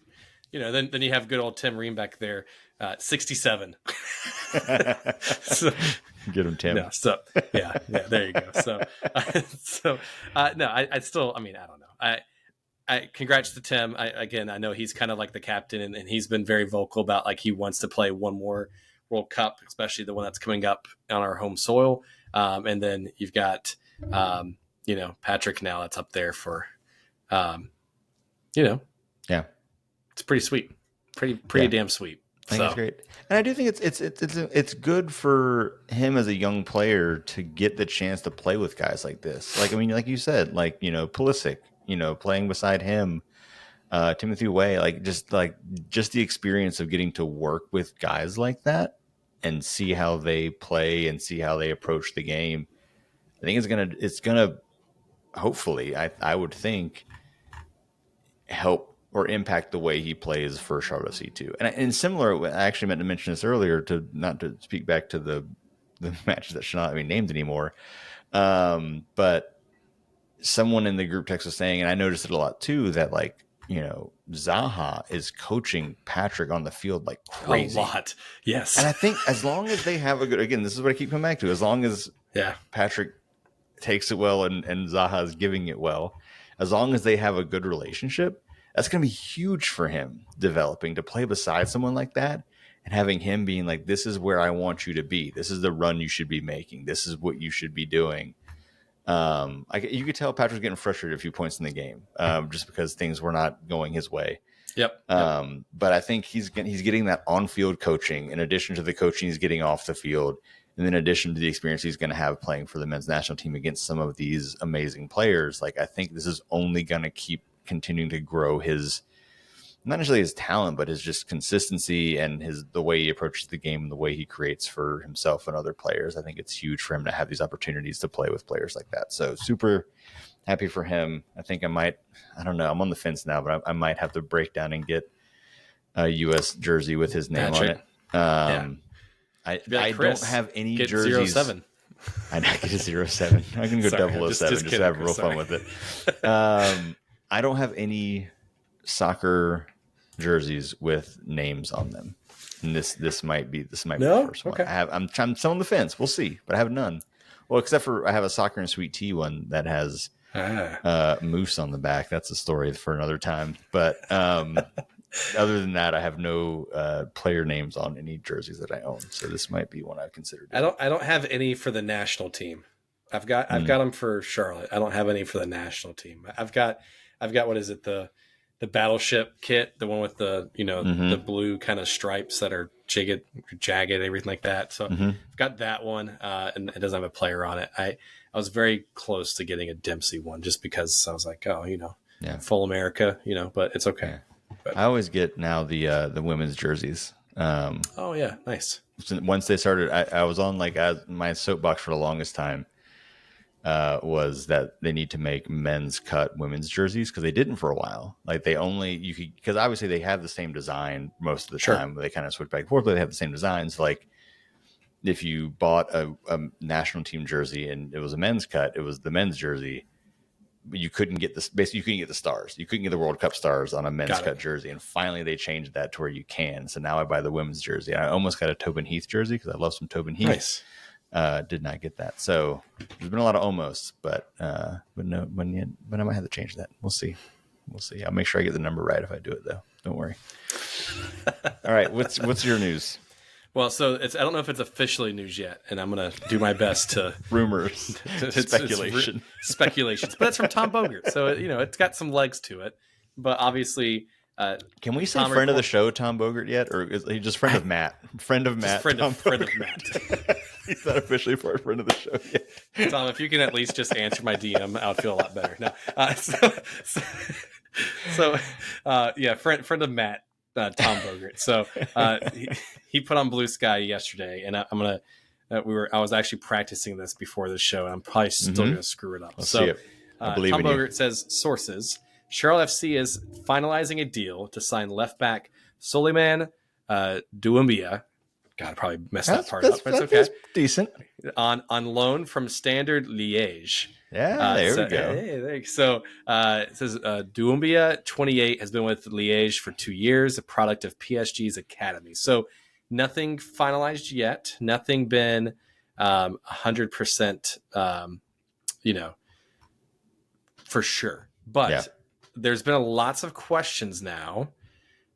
then you have good old Tim Ream back there, 67. So, get him, Tim. No, so yeah, there you go. So, no, I still, I mean, I don't know. I congrats to Tim. I know he's kind of like the captain, and he's been very vocal about like he wants to play one more World Cup, especially the one that's coming up on our home soil. And then you've got, Patrick now that's up there for, yeah, it's pretty sweet, pretty damn sweet. I think it's great, and I do think it's good for him as a young player to get the chance to play with guys like this. Like, I mean, like you said, like Pulisic, playing beside him, Timothy Way, like just the experience of getting to work with guys like that and see how they play and see how they approach the game. I think it's gonna hopefully, I would think, help or impact the way he plays for Charlotte C2. And similar, I actually meant to mention this earlier, to not to speak back to the matches that should not be named anymore. But someone in the group text was saying, and I noticed it a lot too, that like, Zaha is coaching Patrick on the field like crazy. A lot. Yes. And I think as long as they have a good, again, this is what I keep coming back to, as long as Patrick takes it well and Zaha is giving it well, as long as they have a good relationship, that's going to be huge for him developing to play beside someone like that and having him being like, this is where I want you to be. This is the run you should be making. This is what you should be doing. You could tell Patrick's getting frustrated a few points in the game, just because things were not going his way. Yep. But I think he's getting that on-field coaching in addition to the coaching he's getting off the field, and then in addition to the experience he's going to have playing for the men's national team against some of these amazing players. Like, I think this is only going to keep continuing to grow his, not necessarily his talent, but his just consistency and the way he approaches the game and the way he creates for himself and other players. I think it's huge for him to have these opportunities to play with players like that. So super happy for him. I think I don't know, I'm on the fence now, but I might have to break down and get a U.S. jersey with his name on it. I don't have any jerseys. 07. I get a 07. I can go 007 just have real fun with it. I don't have any soccer jerseys with names on them, and this might be the first one. I'm still on the fence. We'll see, but I have none. Well, except for I have a Soccer and Sweet Tea one that has moose on the back. That's a story for another time. But other than that, I have no player names on any jerseys that I own. So this might be one I've considered. I don't have any for the national team. I've got them for Charlotte. I don't have any for the national team. I've got what is it, the Battleship kit, the one with the the blue kind of stripes that are jagged, everything like that. So I've got that one, and it doesn't have a player on it. I was very close to getting a Dempsey one just because I was like, full America, but it's okay. Yeah. But I always get now the women's jerseys Oh yeah, nice. Once they started, I was on like my soapbox for the longest time. Was that they need to make men's cut women's jerseys because they didn't for a while. Like they only you could because obviously they have the same design most of the Sure. time, but they kind of switch back and forth. But they have the same designs. Like if you bought a national team jersey and it was a men's cut, it was the men's jersey. But you couldn't get this. Basically, you couldn't get the stars. You couldn't get the World Cup stars on a men's Got it. cut jersey. And finally, they changed that to where you can. So now I buy the women's jersey. I almost got a Tobin Heath jersey because I love some Tobin Heath. Nice. Did not get that. So there's been a lot of almost, but no, but I might have to change that. We'll see. We'll see. I'll make sure I get the number right if I do it though. Don't worry. All right. What's your news? Well, so I don't know if it's officially news yet, and I'm going to do my best to Rumors, speculation, speculations. But it's from Tom Bogert, so it's got some legs to it. But obviously, can we say friend of the show Tom Bogert yet, or is he just friend of Matt? Friend of Matt. Friend of Matt. He's not officially for a friend of the show yet. Tom, if you can at least just answer my DM, I would feel a lot better. No, yeah, friend of Matt. Tom Bogert. So he put on Blue Sky yesterday, and I'm gonna. I was actually practicing this before the show, and I'm probably still gonna screw it up. Let's see it. I believe Tom in Bogert you. says sources: Charlotte FC is finalizing a deal to sign left back Soliman Doumbia. God, I probably messed that part up, but it's okay. That's decent. On loan from Standard Liège. Yeah, there we go. Hey, thanks. So it says Doumbia, 28, has been with Liège for 2 years, a product of PSG's academy. So nothing finalized yet, nothing been 100%, for sure. But there's been lots of questions now,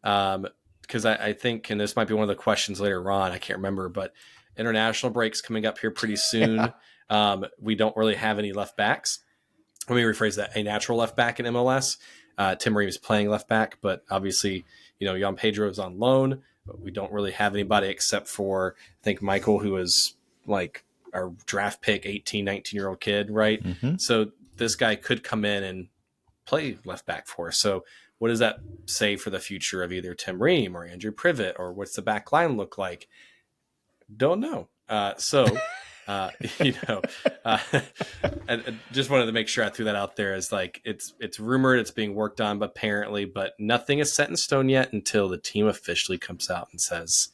because I think, and this might be one of the questions later on, I can't remember, but international breaks coming up here pretty soon. We don't really have any left backs. Let me rephrase that. A natural left back in MLS. Tim Ream is playing left back, but obviously, Jan Pedro is on loan, but we don't really have anybody except for, I think, Michael, who is like our draft pick, 18, 19-year-old kid, right? Mm-hmm. So this guy could come in and play left back for us. So what does that say for the future of either Tim Ream or Andrew Privet, or what's the back line look like? Don't know. I just wanted to make sure I threw that out there as like it's rumored, it's being worked on, but apparently, but nothing is set in stone yet until the team officially comes out and says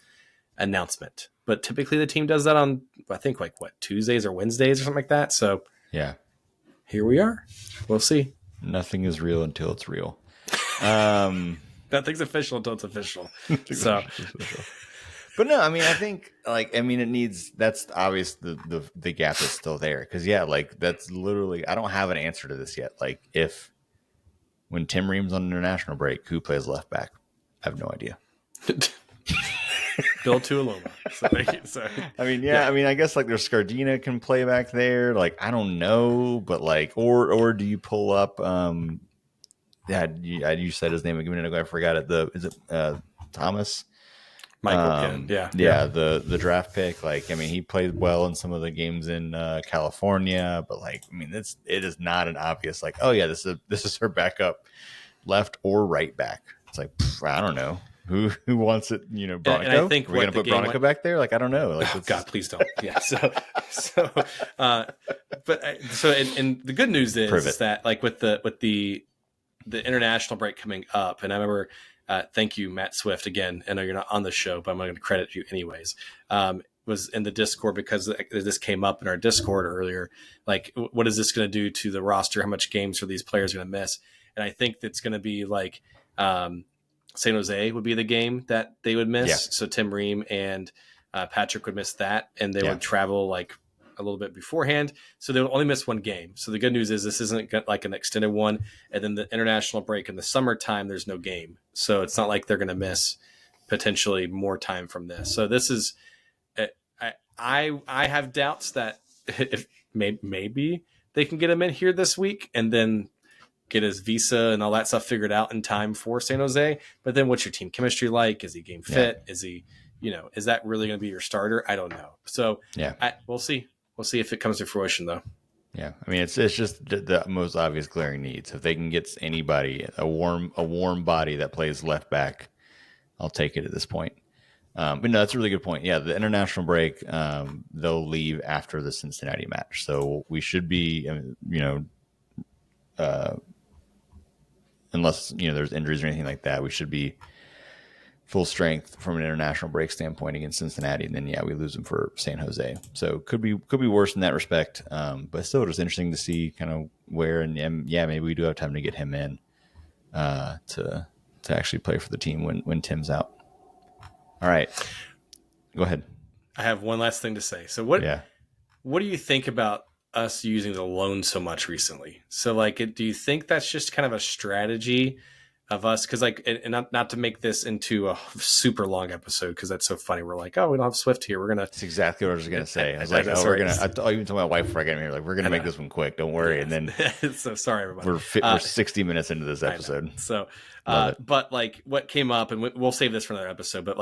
announcement. But typically the team does that on, I think, like Tuesdays or Wednesdays or something like that. So yeah, here we are. We'll see. Nothing is real until it's real. Nothing's official until it's official. So. But no, I mean, I think it needs, that's obvious. The gap is still there. Cause that's literally, I don't have an answer to this yet. Like when Tim Ream's on international break, who plays left back? I have no idea. Bill Tuiloma. So, I mean, I mean, I guess like there's Scardina can play back there. Like, I don't know, but or do you pull up, you said his name a minute ago. I forgot it. Is it Thomas? Michael the draft pick. Like, I mean, he played well in some of the games in California, but it is not an obvious like, oh yeah, this is her backup left or right back. It's like, I don't know who wants it. Bronico. And I think we're gonna put Bronico back there. Like, I don't know. Like, God, please don't. Yeah. And the good news is that like with the international break coming up, and I remember. Thank you, Matt Swift. Again, I know you're not on the show, but I'm going to credit you anyways. Was in the Discord because this came up in our Discord earlier. Like, what is this going to do to the roster? How much games are these players going to miss? And I think that's going to be like San Jose would be the game that they would miss. Yeah. So Tim Ream and Patrick would miss that, and they would travel like a little bit beforehand, so they'll only miss one game. So the good news is this isn't like an extended one, and then the international break in the summertime there's no game, so it's not like they're going to miss potentially more time from this. So this is I have doubts that if maybe they can get him in here this week and then get his visa and all that stuff figured out in time for San Jose. But then what's your team chemistry like? Is he game fit? Is he, is that really going to be your starter? I don't know. So we'll see. We'll see if it comes to fruition, though. Yeah, I mean, it's just the most obvious glaring needs. If they can get anybody a warm body that plays left back, I'll take it at this point. But no, that's a really good point. Yeah, the international break, they'll leave after the Cincinnati match, so we should be, unless there's injuries or anything like that, we should be full strength from an international break standpoint against Cincinnati, and then we lose them for San Jose. So could be worse in that respect. But still, just interesting to see kind of where, and maybe we do have time to get him in to actually play for the team when Tim's out. All right, go ahead. I have one last thing to say. So what do you think about us using the loan so much recently? So do you think that's just kind of a strategy of us? Because and not to make this into a super long episode, because that's so funny. We're like, oh, we don't have Swift here. We're gonna. That's exactly what I was gonna say. I was like, we're gonna. I even told my wife before I got here, like, we're gonna make this one quick. Don't worry. And then so sorry, everybody. We're 60 minutes into this episode. So, but what came up, and we'll save this for another episode. But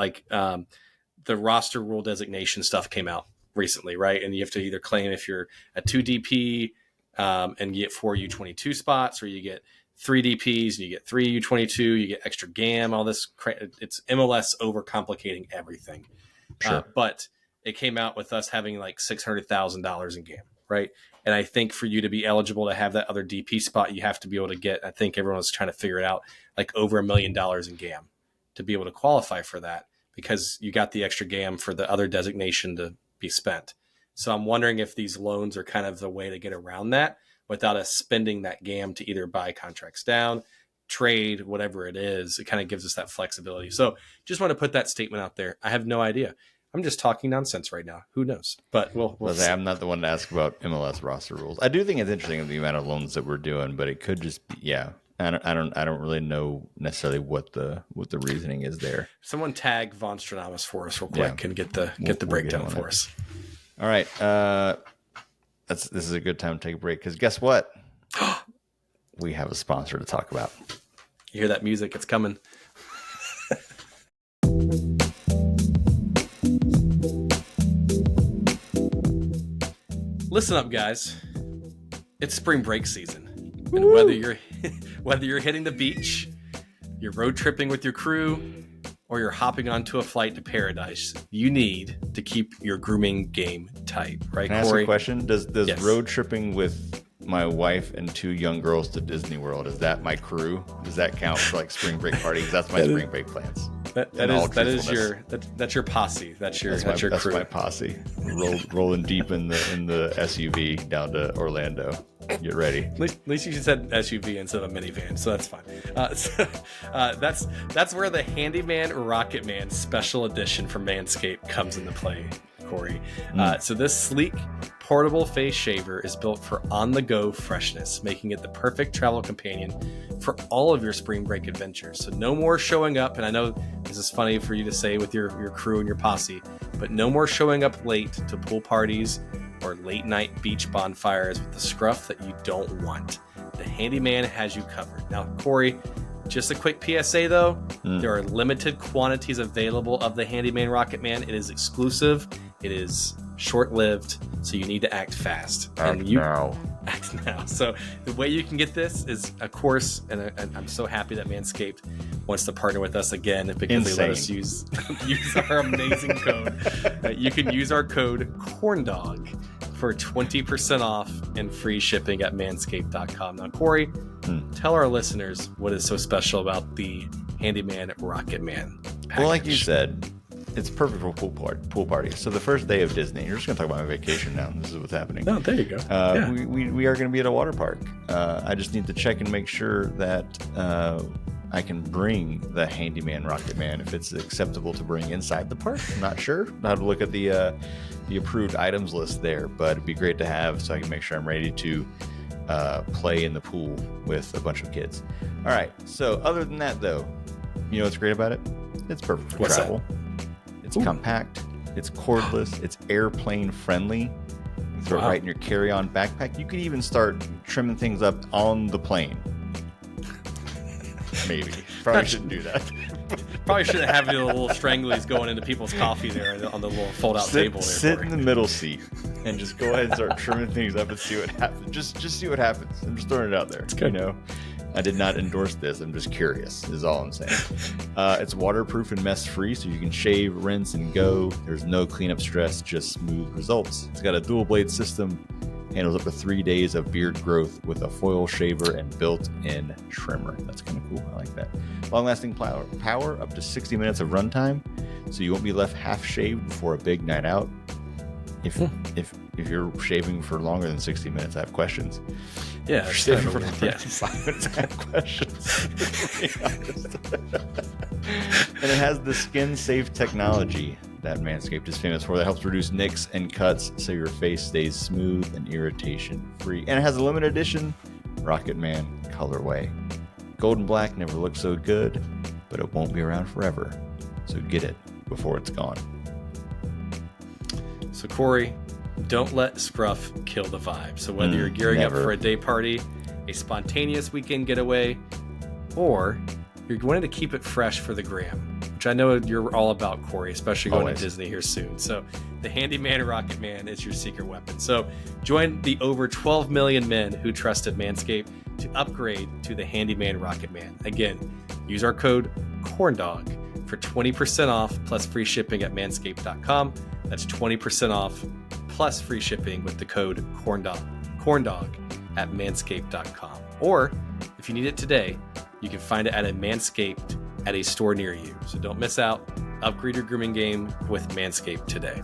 the roster rule designation stuff came out recently, right? And you have to either claim if you're a 2 DP and you get 4 U22 spots, or you get 3 DPs and you get 3 U22, you get extra GAM, all this. It's MLS overcomplicating everything. Sure. But it came out with us having like $600,000 in GAM, right? And I think for you to be eligible to have that other DP spot, you have to be able to get, I think everyone was trying to figure it out, like over $1 million in GAM to be able to qualify for that, because you got the extra GAM for the other designation to be spent. So I'm wondering if these loans are kind of the way to get around that without us spending that GAM to either buy contracts down, trade, whatever it is. It kind of gives us that flexibility. So just want to put that statement out there. I have no idea. I'm just talking nonsense right now. Who knows? But we'll see. I'm not the one to ask about MLS roster rules. I do think it's interesting the amount of loans that we're doing, but it could just be, I don't really know necessarily what the reasoning is there. Someone tag Von Stradamus for us real quick and get the breakdown for us. All right. This is a good time to take a break, because guess what? We have a sponsor to talk about. You hear that music? It's coming. Listen up, guys. It's spring break season. And whether you're hitting the beach, you're road tripping with your crew, or you're hopping onto a flight to paradise, you need to keep your grooming game tight, right, Can I Corey? ask a question? Does Yes. road tripping with my wife and 2 young girls to Disney World, is that my crew? Does that count for like spring break parties? That's my spring break plans. That's your posse. That's your crew. That's my posse. Rolling deep in the SUV down to Orlando. Get ready. At least you said SUV instead of a minivan, so that's fine. That's where the Handyman Rocket Man Special Edition from Manscaped comes into play, Corey. So this sleek, portable face shaver is built for on-the-go freshness, making it the perfect travel companion for all of your spring break adventures. So no more showing up, and I know this is funny for you to say with your crew and your posse, but no more showing up late to pool parties or late night beach bonfires with the scruff that you don't want. The Handyman has you covered. Now, Corey, just a quick PSA though, there are limited quantities available of the Handyman Rocket Man. It is exclusive. It is short-lived, so you need to act fast. Act now. Act now. So the way you can get this is, of course, and I'm so happy that Manscaped wants to partner with us again because they let us use our amazing code. You can use our code CORNDOG for 20% off and free shipping at manscaped.com. Now, Corey, tell our listeners what is so special about the Handyman Rocket Man package. Well, like you said, it's perfect for pool parties. So the first day of Disney, you're just going to talk about my vacation now. This is what's happening. Oh, there you go. We are going to be at a water park. I just need to check and make sure that I can bring the Handyman Rocket Man if it's acceptable to bring inside the park. I'm not sure. I'll have to look at the approved items list there, but it'd be great to have so I can make sure I'm ready to play in the pool with a bunch of kids. All right. So other than that, though, you know what's great about it? It's perfect for travel. It's compact. It's cordless. It's airplane friendly. You can throw it right in your carry-on backpack. You could even start trimming things up on the plane. Maybe. Probably shouldn't do that. Probably shouldn't have the little stranglies going into people's coffee there on the little fold-out table. Sit in the middle seat and just go ahead and start trimming things up and see what happens. Just see what happens. I'm just throwing it out there. It's good. You know. I did not endorse this. I'm just curious, is all I'm saying. It's waterproof and mess free, so you can shave, rinse, and go. There's no cleanup stress, just smooth results. It's got a dual blade system, handles up to 3 days of beard growth with a foil shaver and built-in trimmer. That's kind of cool. I like that. Long-lasting power, up to 60 minutes of runtime, so you won't be left half shaved before a big night out. If you're shaving for longer than 60 minutes, I have questions. Yeah, If you're shaving for 5 minutes, I have questions. And it has the skin-safe technology that Manscaped is famous for that helps reduce nicks and cuts so your face stays smooth and irritation-free. And it has a limited edition Rocket Man colorway. Gold and black never looked so good, but it won't be around forever. So get it before it's gone. So Corey, don't let scruff kill the vibe. So whether you're gearing up for a day party, a spontaneous weekend getaway, or you're wanting to keep it fresh for the gram, which I know you're all about, Corey, especially going to Disney here soon. So the Handyman Rocket Man is your secret weapon. So join the over 12 million men who trusted Manscaped to upgrade to the Handyman Rocket Man. Again, use our code CORNDOG for 20% off plus free shipping at manscaped.com. That's 20% off plus free shipping with the code CORNDOG at manscaped.com. Or if you need it today, you can find it at a Manscaped at a store near you. So don't miss out. Upgrade your grooming game with Manscaped today.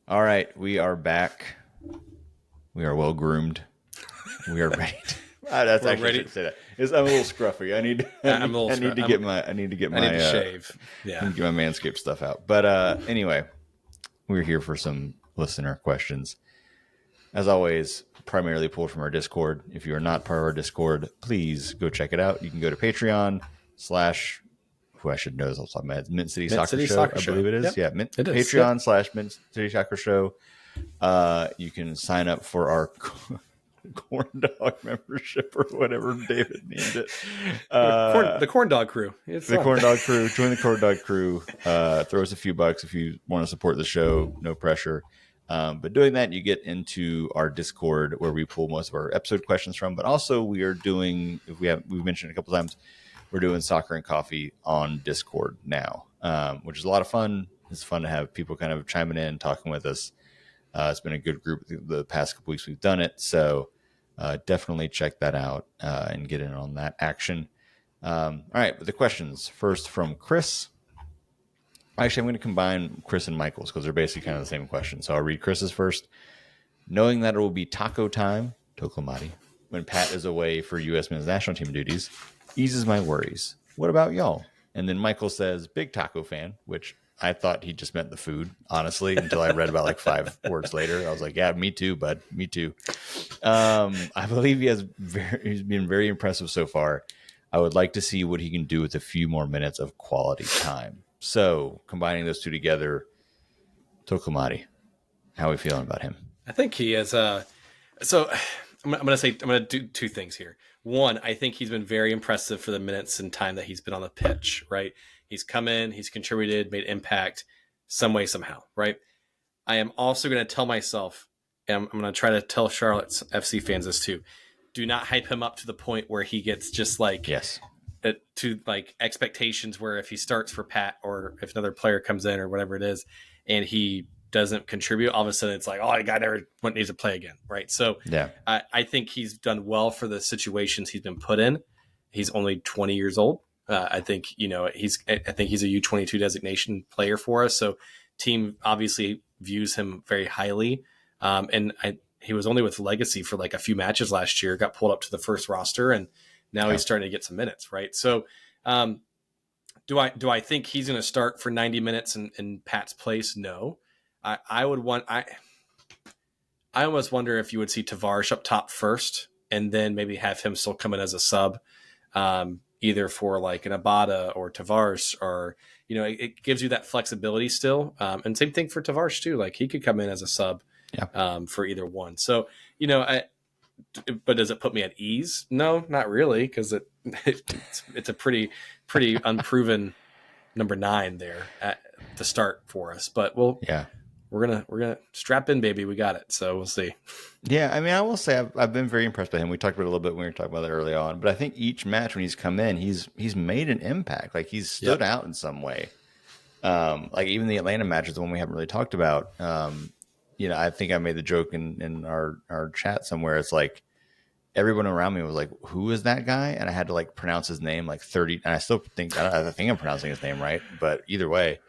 All right, we are back. We are well groomed. We are ready. That's actually ready. I should say that. I'm a little scruffy. I need to get my shave. Yeah, I need to get my Manscaped stuff out. But anyway, we're here for some listener questions. As always, primarily pulled from our Discord. If you are not part of our Discord, please go check it out. You can go to Patreon/ who I should know is also Mint City Soccer Show, I believe it is. Yep. Yeah, Patreon/ Mint City Soccer Show. You can sign up for our Corn Dog membership or whatever David named it. The Corn Dog Crew. Corn Dog Crew. Join the Corn Dog Crew. Throw us a few bucks if you want to support the show. No pressure. But doing that, you get into our Discord where we pull most of our episode questions from. But also, we are doing, we've mentioned a couple times, we're doing Soccer and Coffee on Discord now, which is a lot of fun. It's fun to have people kind of chiming in, talking with us. It's been a good group the past couple weeks we've done it. So definitely check that out and get in on that action. All right, but the questions first from Chris. Actually, I'm going to combine Chris and Michael's because they're basically kind of the same question. So I'll read Chris's first. Knowing that it will be taco time, Tokomati, when Pat is away for U.S. men's national team duties, eases my worries. What about y'all? And then Michael says, big taco fan, which I thought he just meant the food, honestly, until I read about like 5 words later. I was like, yeah, me too, bud. Me too. I believe he's been very impressive so far. I would like to see what he can do with a few more minutes of quality time. So combining those two together, Tokomati, how are we feeling about him? I think he is. So I'm going to do 2 things here. One, I think he's been very impressive for the minutes and time that he's been on the pitch, right? He's come in, he's contributed, made impact some way, somehow, right? I am also going to tell myself, and I'm going to try to tell Charlotte's FC fans this too, do not hype him up to the point where he gets just like, to like expectations where if he starts for Pat or if another player comes in or whatever it is, and he doesn't contribute, all of a sudden it's like, oh, the guy never needs to play again, right? So yeah, I think he's done well for the situations he's been put in. He's only 20 years old. I think he's a U22 designation player for us. So team obviously views him very highly. He was only with Legacy for like a few matches last year, got pulled up to the first roster, and now he's starting to get some minutes, right? So do I think he's going to start for 90 minutes in Pat's place? No. I almost wonder if you would see Tavares up top first and then maybe have him still come in as a sub, either for like an Abada or Tavares, or, it gives you that flexibility still. And same thing for Tavares too. Like he could come in as a sub for either one. So, but does it put me at ease? No, not really, because it's a pretty unproven number 9 there to start for us. But Yeah. we're gonna strap in, baby. We got it. So we'll see. Yeah, I mean, I will say I've been very impressed by him. We talked about it a little bit when we were talking about it early on, but I think each match when he's come in, he's made an impact. Like he's stood Yep. out in some way. Like even the Atlanta match is the one we haven't really talked about. I think I made the joke in our chat somewhere. It's like everyone around me was like, "Who is that guy?" And I had to like pronounce his name like 30. And I still think I think I'm pronouncing his name right, but either way,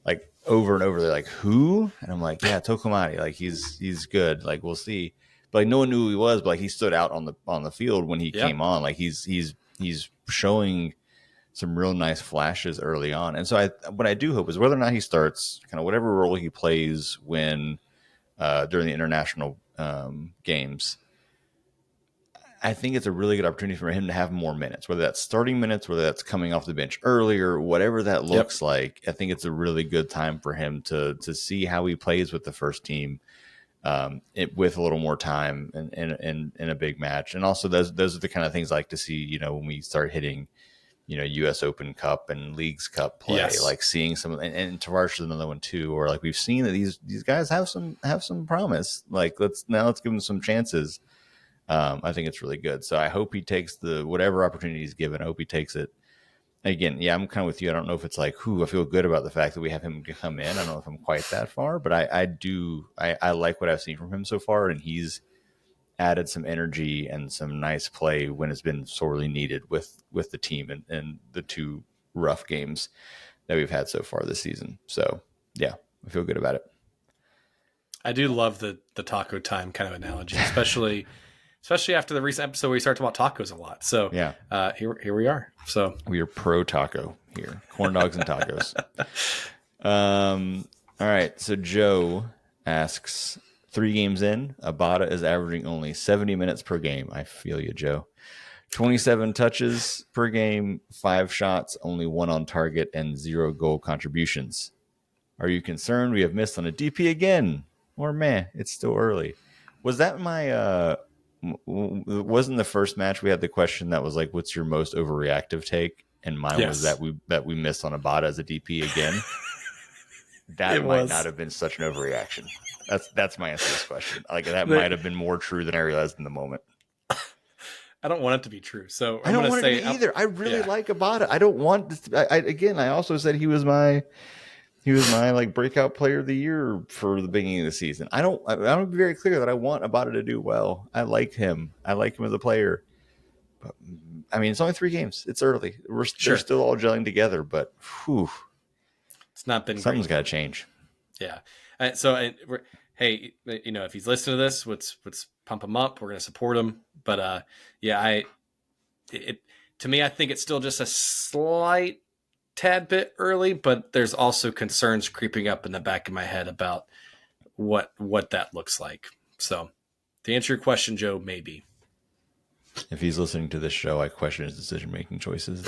like over and over, they're like, "Who?" And I'm like, "Yeah, Tokomani. Like he's good. Like we'll see." But like no one knew who he was, but like he stood out on the field when he Yeah. came on. Like he's showing some real nice flashes early on. And so what I do hope is whether or not he starts, kind of whatever role he plays when during the international games, I think it's a really good opportunity for him to have more minutes, whether that's starting minutes, whether that's coming off the bench earlier, whatever that Yep. looks like. I think it's a really good time for him to see how he plays with the first team, with a little more time in a big match. And also those are the kind of things I like to see, when we start hitting, U.S. Open Cup and Leagues Cup play, Yes. like seeing some, and Tavares is another one too, or like we've seen that these guys have some promise. Like let's give them some chances. I think it's really good. So I hope he takes whatever opportunity he's given. I hope he takes it. Again, yeah, I'm kind of with you. I don't know if it's like, I feel good about the fact that we have him come in. I don't know if I'm quite that far, but I do. I like what I've seen from him so far, and he's added some energy and some nice play when it's been sorely needed with the team and the two rough games that we've had so far this season. So yeah, I feel good about it. I do love the taco time kind of analogy, especially after the recent episode where we started talking about tacos a lot. So Yeah, here we are. So we are pro taco here, corn dogs and tacos. All right. So Joe asks, 3 games in, Abada is averaging only 70 minutes per game. I feel you, Joe. 27 touches per game, 5 shots, only 1 on target, and 0 goal contributions. Are you concerned we have missed on a DP again? Or meh, it's still early. Was that wasn't the first match we had the question that was like, what's your most overreactive take? And mine was yes, that we missed on Abada as a DP again. That it might not was. have been such an overreaction. That's my answer to this question. Like that might have been more true than I realized in the moment. I don't want it to be true. So I I'm don't going to want it to say, be either. I really yeah, like Abada. I don't want this again, I also said he was my like breakout player of the year for the beginning of the season. I want to be very clear that I want Abada to do well. I like him. I like him as a player. But I mean, it's only 3 games. It's early. They're sure. still all gelling together, but whew, It's not been great. something's got to change. Yeah. Hey, if he's listening to this, let's pump him up. We're going to support him. But yeah, it to me, I think it's still just a slight tad bit early, but there's also concerns creeping up in the back of my head about what that looks like. So to answer your question, Joe, maybe. If he's listening to this show, I question his decision making choices.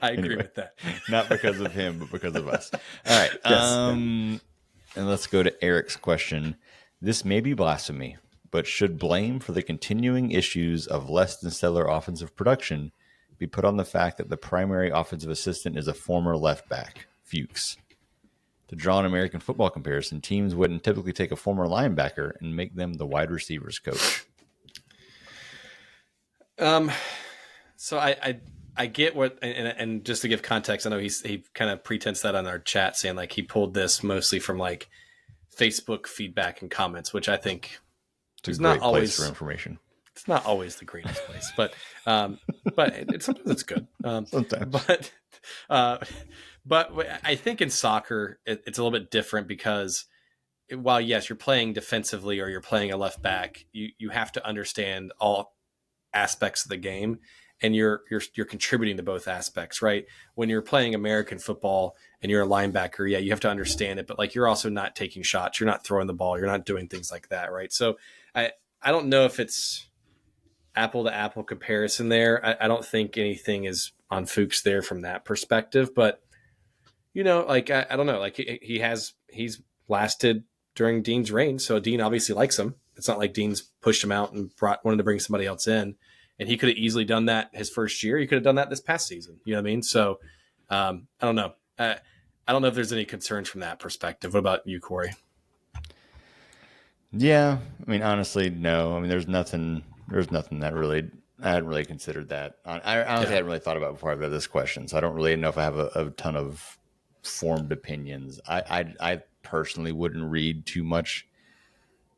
I agree Anyway, with that. not because of him, but because of us. All right. Yes. Yeah. And let's go to Eric's question. This may be blasphemy, but should blame for the continuing issues of less than stellar offensive production be put on the fact that the primary offensive assistant is a former left back, Fuchs? To draw an American football comparison, teams wouldn't typically take a former linebacker and make them the wide receivers coach. Um. So I get what, and just to give context, I know he kind of pretense that on our chat, saying like he pulled this mostly from like Facebook feedback and comments, which I think It's a is not great place for always information. it's not always the greatest place, but sometimes it's good. Sometimes. Uh, but I think in soccer it's a little bit different because while yes you're playing defensively or you're playing a left back, you have to understand all aspects of the game, and you're contributing to both aspects, right? When you're playing American football and you're a linebacker, yeah, you have to understand it, but like you're also not taking shots, you're not throwing the ball, you're not doing things like that, right? So I don't know if it's apple to apple comparison there. I don't think anything is on Fuchs there from that perspective, but like I don't know, like he's lasted during Dean's reign, so Dean obviously likes him, It's not like Dean's pushed him out and wanted to bring somebody else in. And he could have easily done that his first year. He could have done that this past season. You know what I mean? So I don't know. I don't know if there's any concerns from that perspective. What about you, Corey? Yeah, I mean, honestly, no. I mean, there's nothing. There's nothing that really I hadn't really considered that. I honestly Yeah. hadn't really thought about it before I read this question, so I don't really know if I have a ton of formed opinions. I personally wouldn't read too much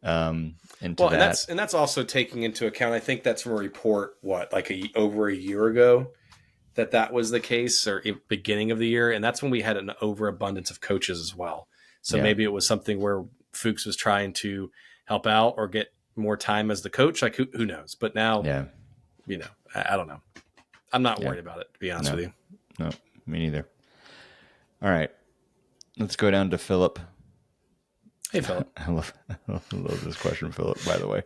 into Well, and that. that's also taking into account. I think that's from a report like over a year ago that was the case, or beginning of the year, and that's when we had an overabundance of coaches as well. So Yeah, maybe it was something where Fuchs was trying to help out or get more time as the coach. Like who knows? But now, yeah, I don't know. I'm not yeah. worried about it, to be honest No, with you. no, me neither. All right, let's go down to Philip. Hey, Philip. I love this question, Philip. By the way,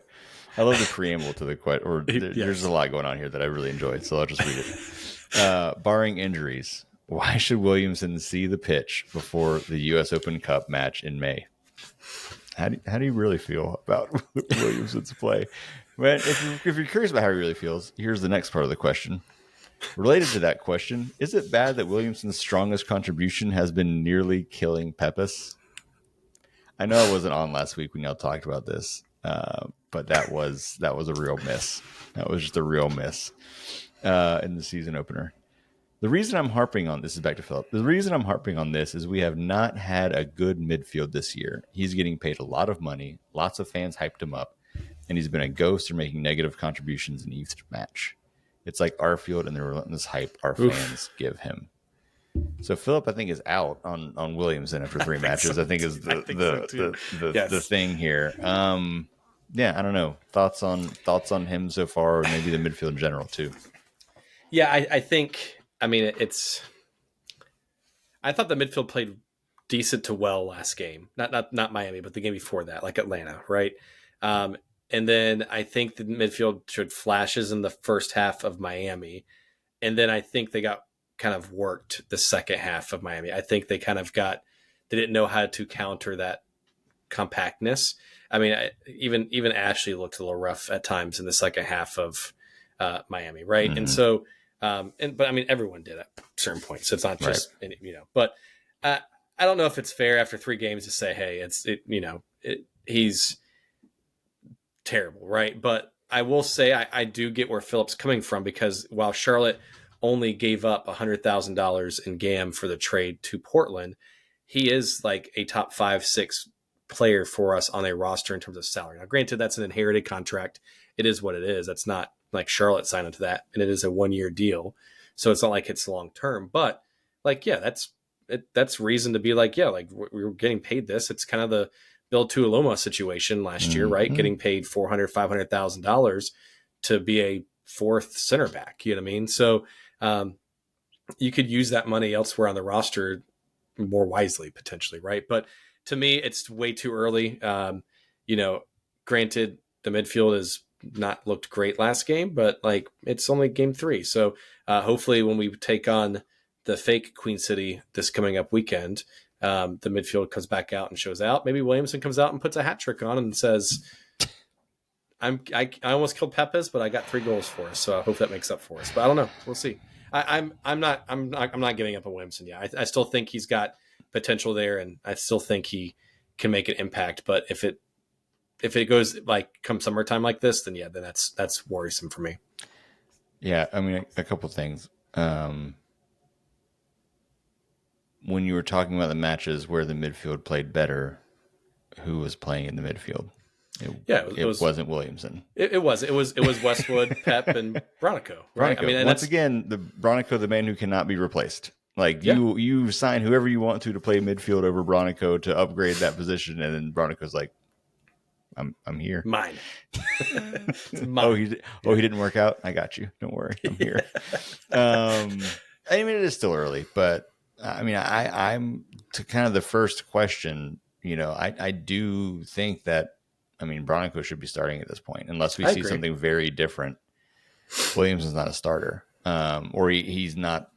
I love the preamble to the question. Or there's Yes. a lot going on here that I really enjoyed, so I'll just read it. Barring injuries, why should Williamson see the pitch before the U.S. Open Cup match in May? How do you really feel about Williamson's play? Man, if you're curious about how he really feels, here's the next part of the question. Related to that question, is it bad that Williamson's strongest contribution has been nearly killing Pepis? I know I wasn't on last week when y'all talked about this, but that was a real miss. That was just a real miss in the season opener. The reason I'm harping on this is back to Philip. The reason I'm harping on this is we have not had a good midfield this year. He's getting paid a lot of money. Lots of fans hyped him up, and he's been a ghost or making negative contributions in each match. It's like Arfield and the relentless hype our fans give him. So Philip, I think, is out on Williamson after three matches. I think is the thing here. Yeah, I don't know. Thoughts on him so far, or maybe the midfield in general too. Yeah, I think. I mean, I thought the midfield played decent to well last game. Not Miami, but the game before that, like Atlanta, right? And then I think the midfield showed flashes in the first half of Miami, and then I think they got kind of worked the second half of Miami. I think they they didn't know how to counter that compactness. I mean, even Ashley looked a little rough at times in the second half of Miami, right? Mm-hmm. And so, but I mean, everyone did at certain points. So it's not just But I don't know if it's fair after 3 games to say, hey, he's terrible, right? But I will say I do get where Philip's coming from, because while Charlotte only gave up $100,000 in GAM for the trade to Portland, he is like a top 5-6 player for us on a roster in terms of salary. Now, granted, that's an inherited contract. It is what it is. That's not like Charlotte signed into that, and it is a 1-year deal, so it's not like it's long term. But like, yeah, that's reason to be like, yeah, like we're getting paid this. It's kind of the Bill Tuiloma situation last year, right? Getting paid $400,000-$500,000 to be a 4th center back. You know what I mean? So you could use that money elsewhere on the roster more wisely, potentially, right? But to me, it's way too early. Granted, the midfield has not looked great last game, but like it's only game 3. So hopefully when we take on the fake Queen City this coming up weekend, the midfield comes back out and shows out. Maybe Williamson comes out and puts a hat trick on and says, I almost killed Pepes, but I got 3 goals for us. So I hope that makes up for us. But I don't know. We'll see. I'm not giving up on Williamson yet. I still think he's got potential there, and I still think he can make an impact. But if it goes like come summertime like this, then that's worrisome for me. Yeah, I mean, a couple things. When you were talking about the matches where the midfield played better, who was playing in the midfield? It wasn't Williamson. It was Westwood, Pep, and Bronico, right? Bronico. I mean, and once again, the Bronico, the man who cannot be replaced. Like Yeah. you sign whoever you want to play midfield over Bronico to upgrade that position, and then Bronico's like, I'm here. Mine. Oh, he didn't work out. I got you. Don't worry, I'm here. I mean, it is still early, but I mean, I'm to kind of the first question. I do think that. I mean, Bronico should be starting at this point, unless we see something very different. Williamson's not a starter, or he's not.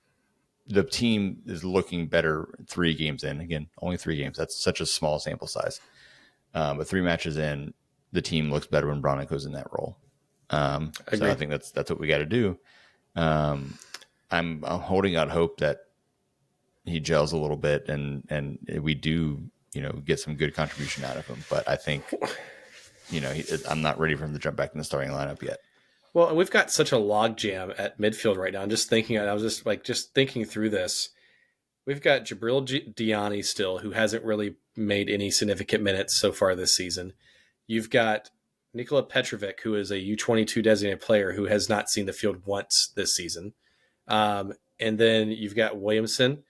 The team is looking better 3 games in. Again, only 3 games. That's such a small sample size. But 3 matches in, the team looks better when Bronico's in that role. So I Agree. think that's what we got to do. I'm holding out hope that he gels a little bit and we do, get some good contribution out of him. But I think, I'm not ready for him to jump back in the starting lineup yet. Well, and we've got such a logjam at midfield right now. I'm just thinking. I was just thinking through this. We've got Jabril Diani still, who hasn't really made any significant minutes so far this season. You've got Nikola Petrovic, who is a U22 designated player who has not seen the field once this season. And then you've got Williamson.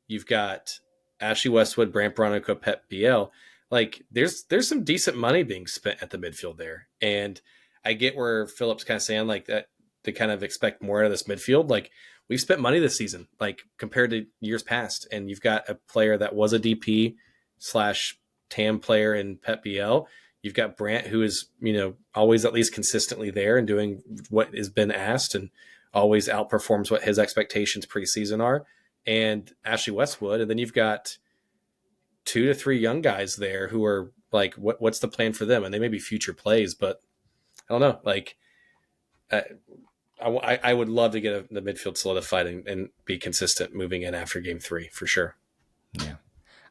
You've got Ashley Westwood, Brant Bronico, Pep BL. Like there's some decent money being spent at the midfield there. And I get where Philip's kind of saying like that to kind of expect more out of this midfield. Like we've spent money this season, like compared to years past. And you've got a player that was a DP slash TAM player in Pep BL. You've got Brant, who is, always at least consistently there and doing what has been asked and always outperforms what his expectations preseason are. And Ashley Westwood. And then you've got 2 to 3 young guys there who are like, what's the plan for them? And they may be future plays, but I don't know. Like, I would love to get the midfield solidified and be consistent moving in after game 3 for sure. Yeah.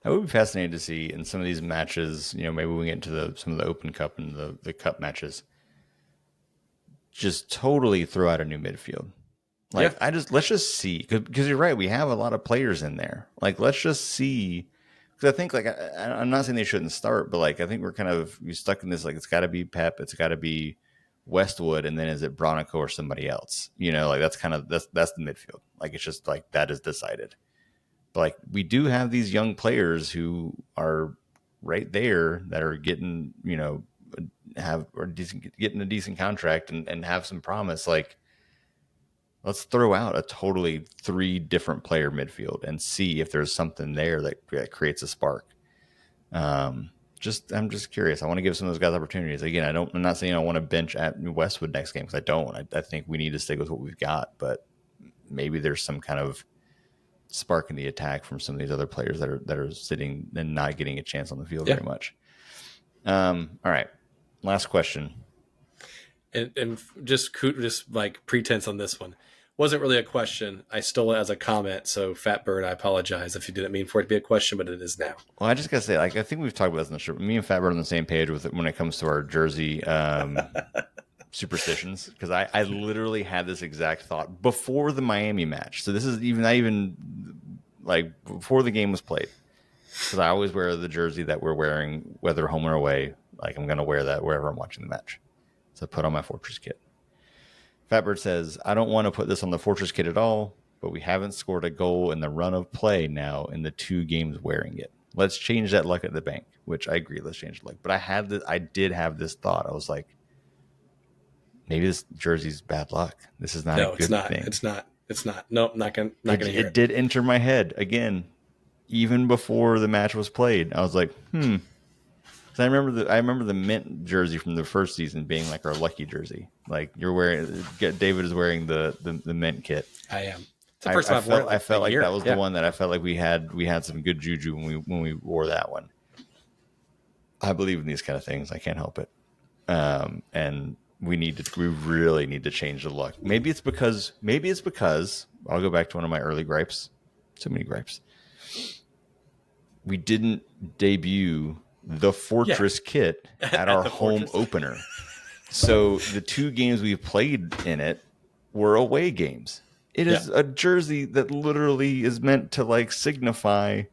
I would be fascinated to see in some of these matches, maybe we get into some of the Open Cup and the Cup matches, just totally throw out a new midfield. Like, Yeah. let's just see, because you're right, we have a lot of players in there. Like, let's just see, because I think, like, I'm not saying they shouldn't start, but like, I think we're stuck in this, like, it's got to be Pep, it's got to be Westwood, and then is it Bronico or somebody else? Like, that's the midfield. Like, it's just like that is decided. But like, we do have these young players who are right there that are getting, getting a decent contract and have some promise. Like, let's throw out a totally 3 different player midfield and see if there's something there that creates a spark. I'm just curious. I want to give some of those guys opportunities. Again, I'm not saying I want to bench at Westwood next game because I don't. I think we need to stick with what we've got, but maybe there's some kind of spark in the attack from some of these other players that are sitting and not getting a chance on the field very much. All right. Last question. And just like pretense on this one. Wasn't really a question. I stole it as a comment. So Fat Bird, I apologize if you didn't mean for it to be a question, but it is now. Well, I just gotta say, like, I think we've talked about this in the show. Me and Fat Bird are on the same page with it when it comes to our jersey superstitions, because I literally had this exact thought before the Miami match. So this is not even like before the game was played, because I always wear the jersey that we're wearing, whether home or away. Like, I'm gonna wear that wherever I'm watching the match. So I put on my Fortress kit. Fatbird says, I don't want to put this on the Fortress kit at all, but we haven't scored a goal in the run of play now in the 2 games wearing it. Let's change that luck at the bank, which I agree. Let's change the luck. But I did have this thought. I was like, maybe this jersey's bad luck. This is not a good thing. It's not. Nope, not gonna hear it. It did enter my head again, even before the match was played. I was like, So I remember the mint jersey from the first season being like our lucky jersey. Like, David is wearing the mint kit. I am. It's the first time I've worn it. I felt like that was the one that I felt like we had some good juju when we wore that one. I believe in these kind of things. I can't help it. And we really need to change the luck. Maybe it's because I'll go back to one of my early gripes. So many gripes. We didn't debut the Fortress kit at our home opener. So the 2 games we've played in it were away games. It is a jersey that literally is meant to like signify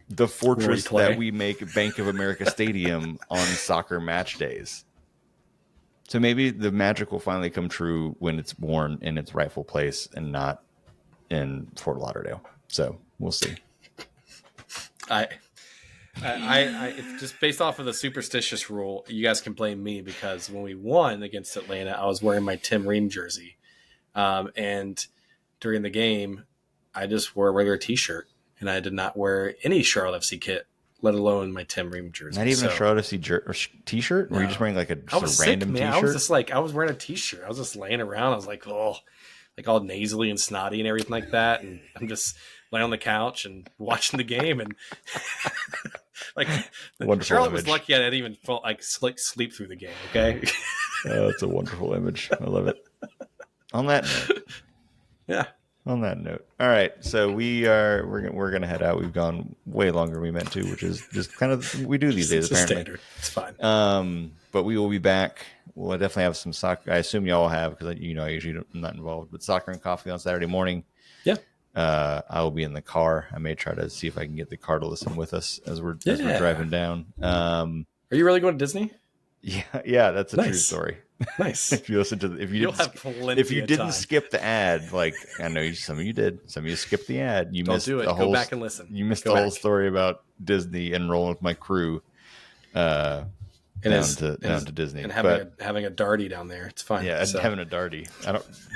the fortress that we make Bank of America Stadium on soccer match days. So maybe the magic will finally come true when it's worn in its rightful place and not in Fort Lauderdale. So we'll see. I just based off of the superstitious rule, you guys can blame me because when we won against Atlanta, I was wearing my Tim Ream jersey. And during the game, I just wore a regular t-shirt and I did not wear any Charlotte FC kit, let alone my Tim Ream jersey. Not even a Charlotte FC t-shirt? Or were you just wearing like a random t-shirt? I was just like, I was wearing a t-shirt. I was just laying around. I was like, oh, like all nasally and snotty and everything like that. And I'm just laying on the couch and watching the game. And Like Wonderful Charlotte image. was lucky I didn't even fall, like sleep through the game. Okay. That's a wonderful image. I love it. On that note. Yeah. On that note, all right. So we're gonna head out. We've gone way longer than we meant to, which is just kind of we do these days It's apparently. standard. It's fine. But we will be back. We'll definitely have some soccer. I assume y'all have because I usually I'm not involved. But soccer and coffee on Saturday morning. Yeah. I will be in the car. I may try to see if I can get the car to listen with us as we're driving down. Are you really going to Disney? Yeah, that's a true story. Nice. If you listen to You'll have plenty if you of didn't time. skip the ad, like I know some of you did, some of you skipped the ad. You Don't missed do it. the Go whole. back and listen. You missed Go the whole back. story about Disney and rolling with my crew down to Disney and having a darty down there. It's fine. Yeah, and having a darty.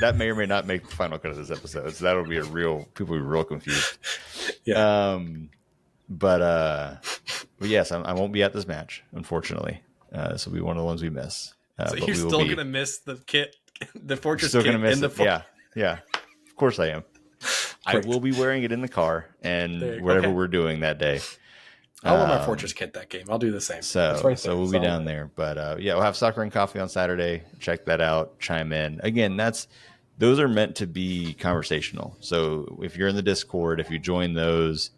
That may or may not make the final cut of this episode. So that'll be people will be real confused. Yeah. But yes, I won't be at this match, unfortunately. This will be one of the ones we miss. So you're still gonna miss the kit, the Fortress still kit. Gonna miss it. Yeah. Of course I am. Great. I will be wearing it in the car and whatever we're doing that day. I'll wear my Fortress kit that game. I'll do the same. So we'll be down there. But we'll have soccer and coffee on Saturday. Check that out. Chime in. Again, those are meant to be conversational. So if you're in the Discord, if you join those,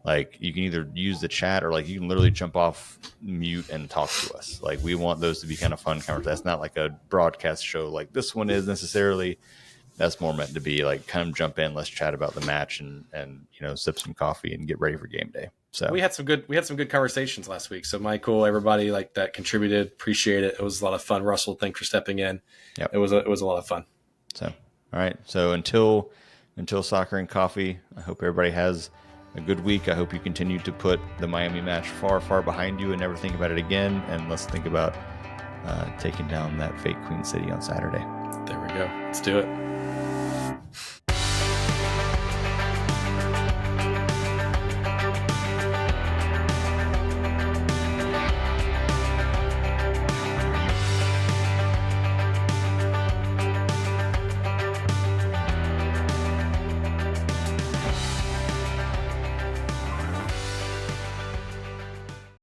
like you can either use the chat or like you can literally jump off mute and talk to us. Like we want those to be kind of fun conversations. That's not like a broadcast show like this one is necessarily. That's more meant to be like come jump in, let's chat about the match and sip some coffee and get ready for game day. So we had some good conversations last week. So Michael, everybody like that contributed, appreciate it. It was a lot of fun. Russell, thanks for stepping in. Yep. It was a lot of fun. So all right. So until soccer and coffee, I hope everybody has a good week. I hope you continue to put the Miami match far, far behind you and never think about it again. And let's think about taking down that fake Queen City on Saturday. There we go. Let's do it.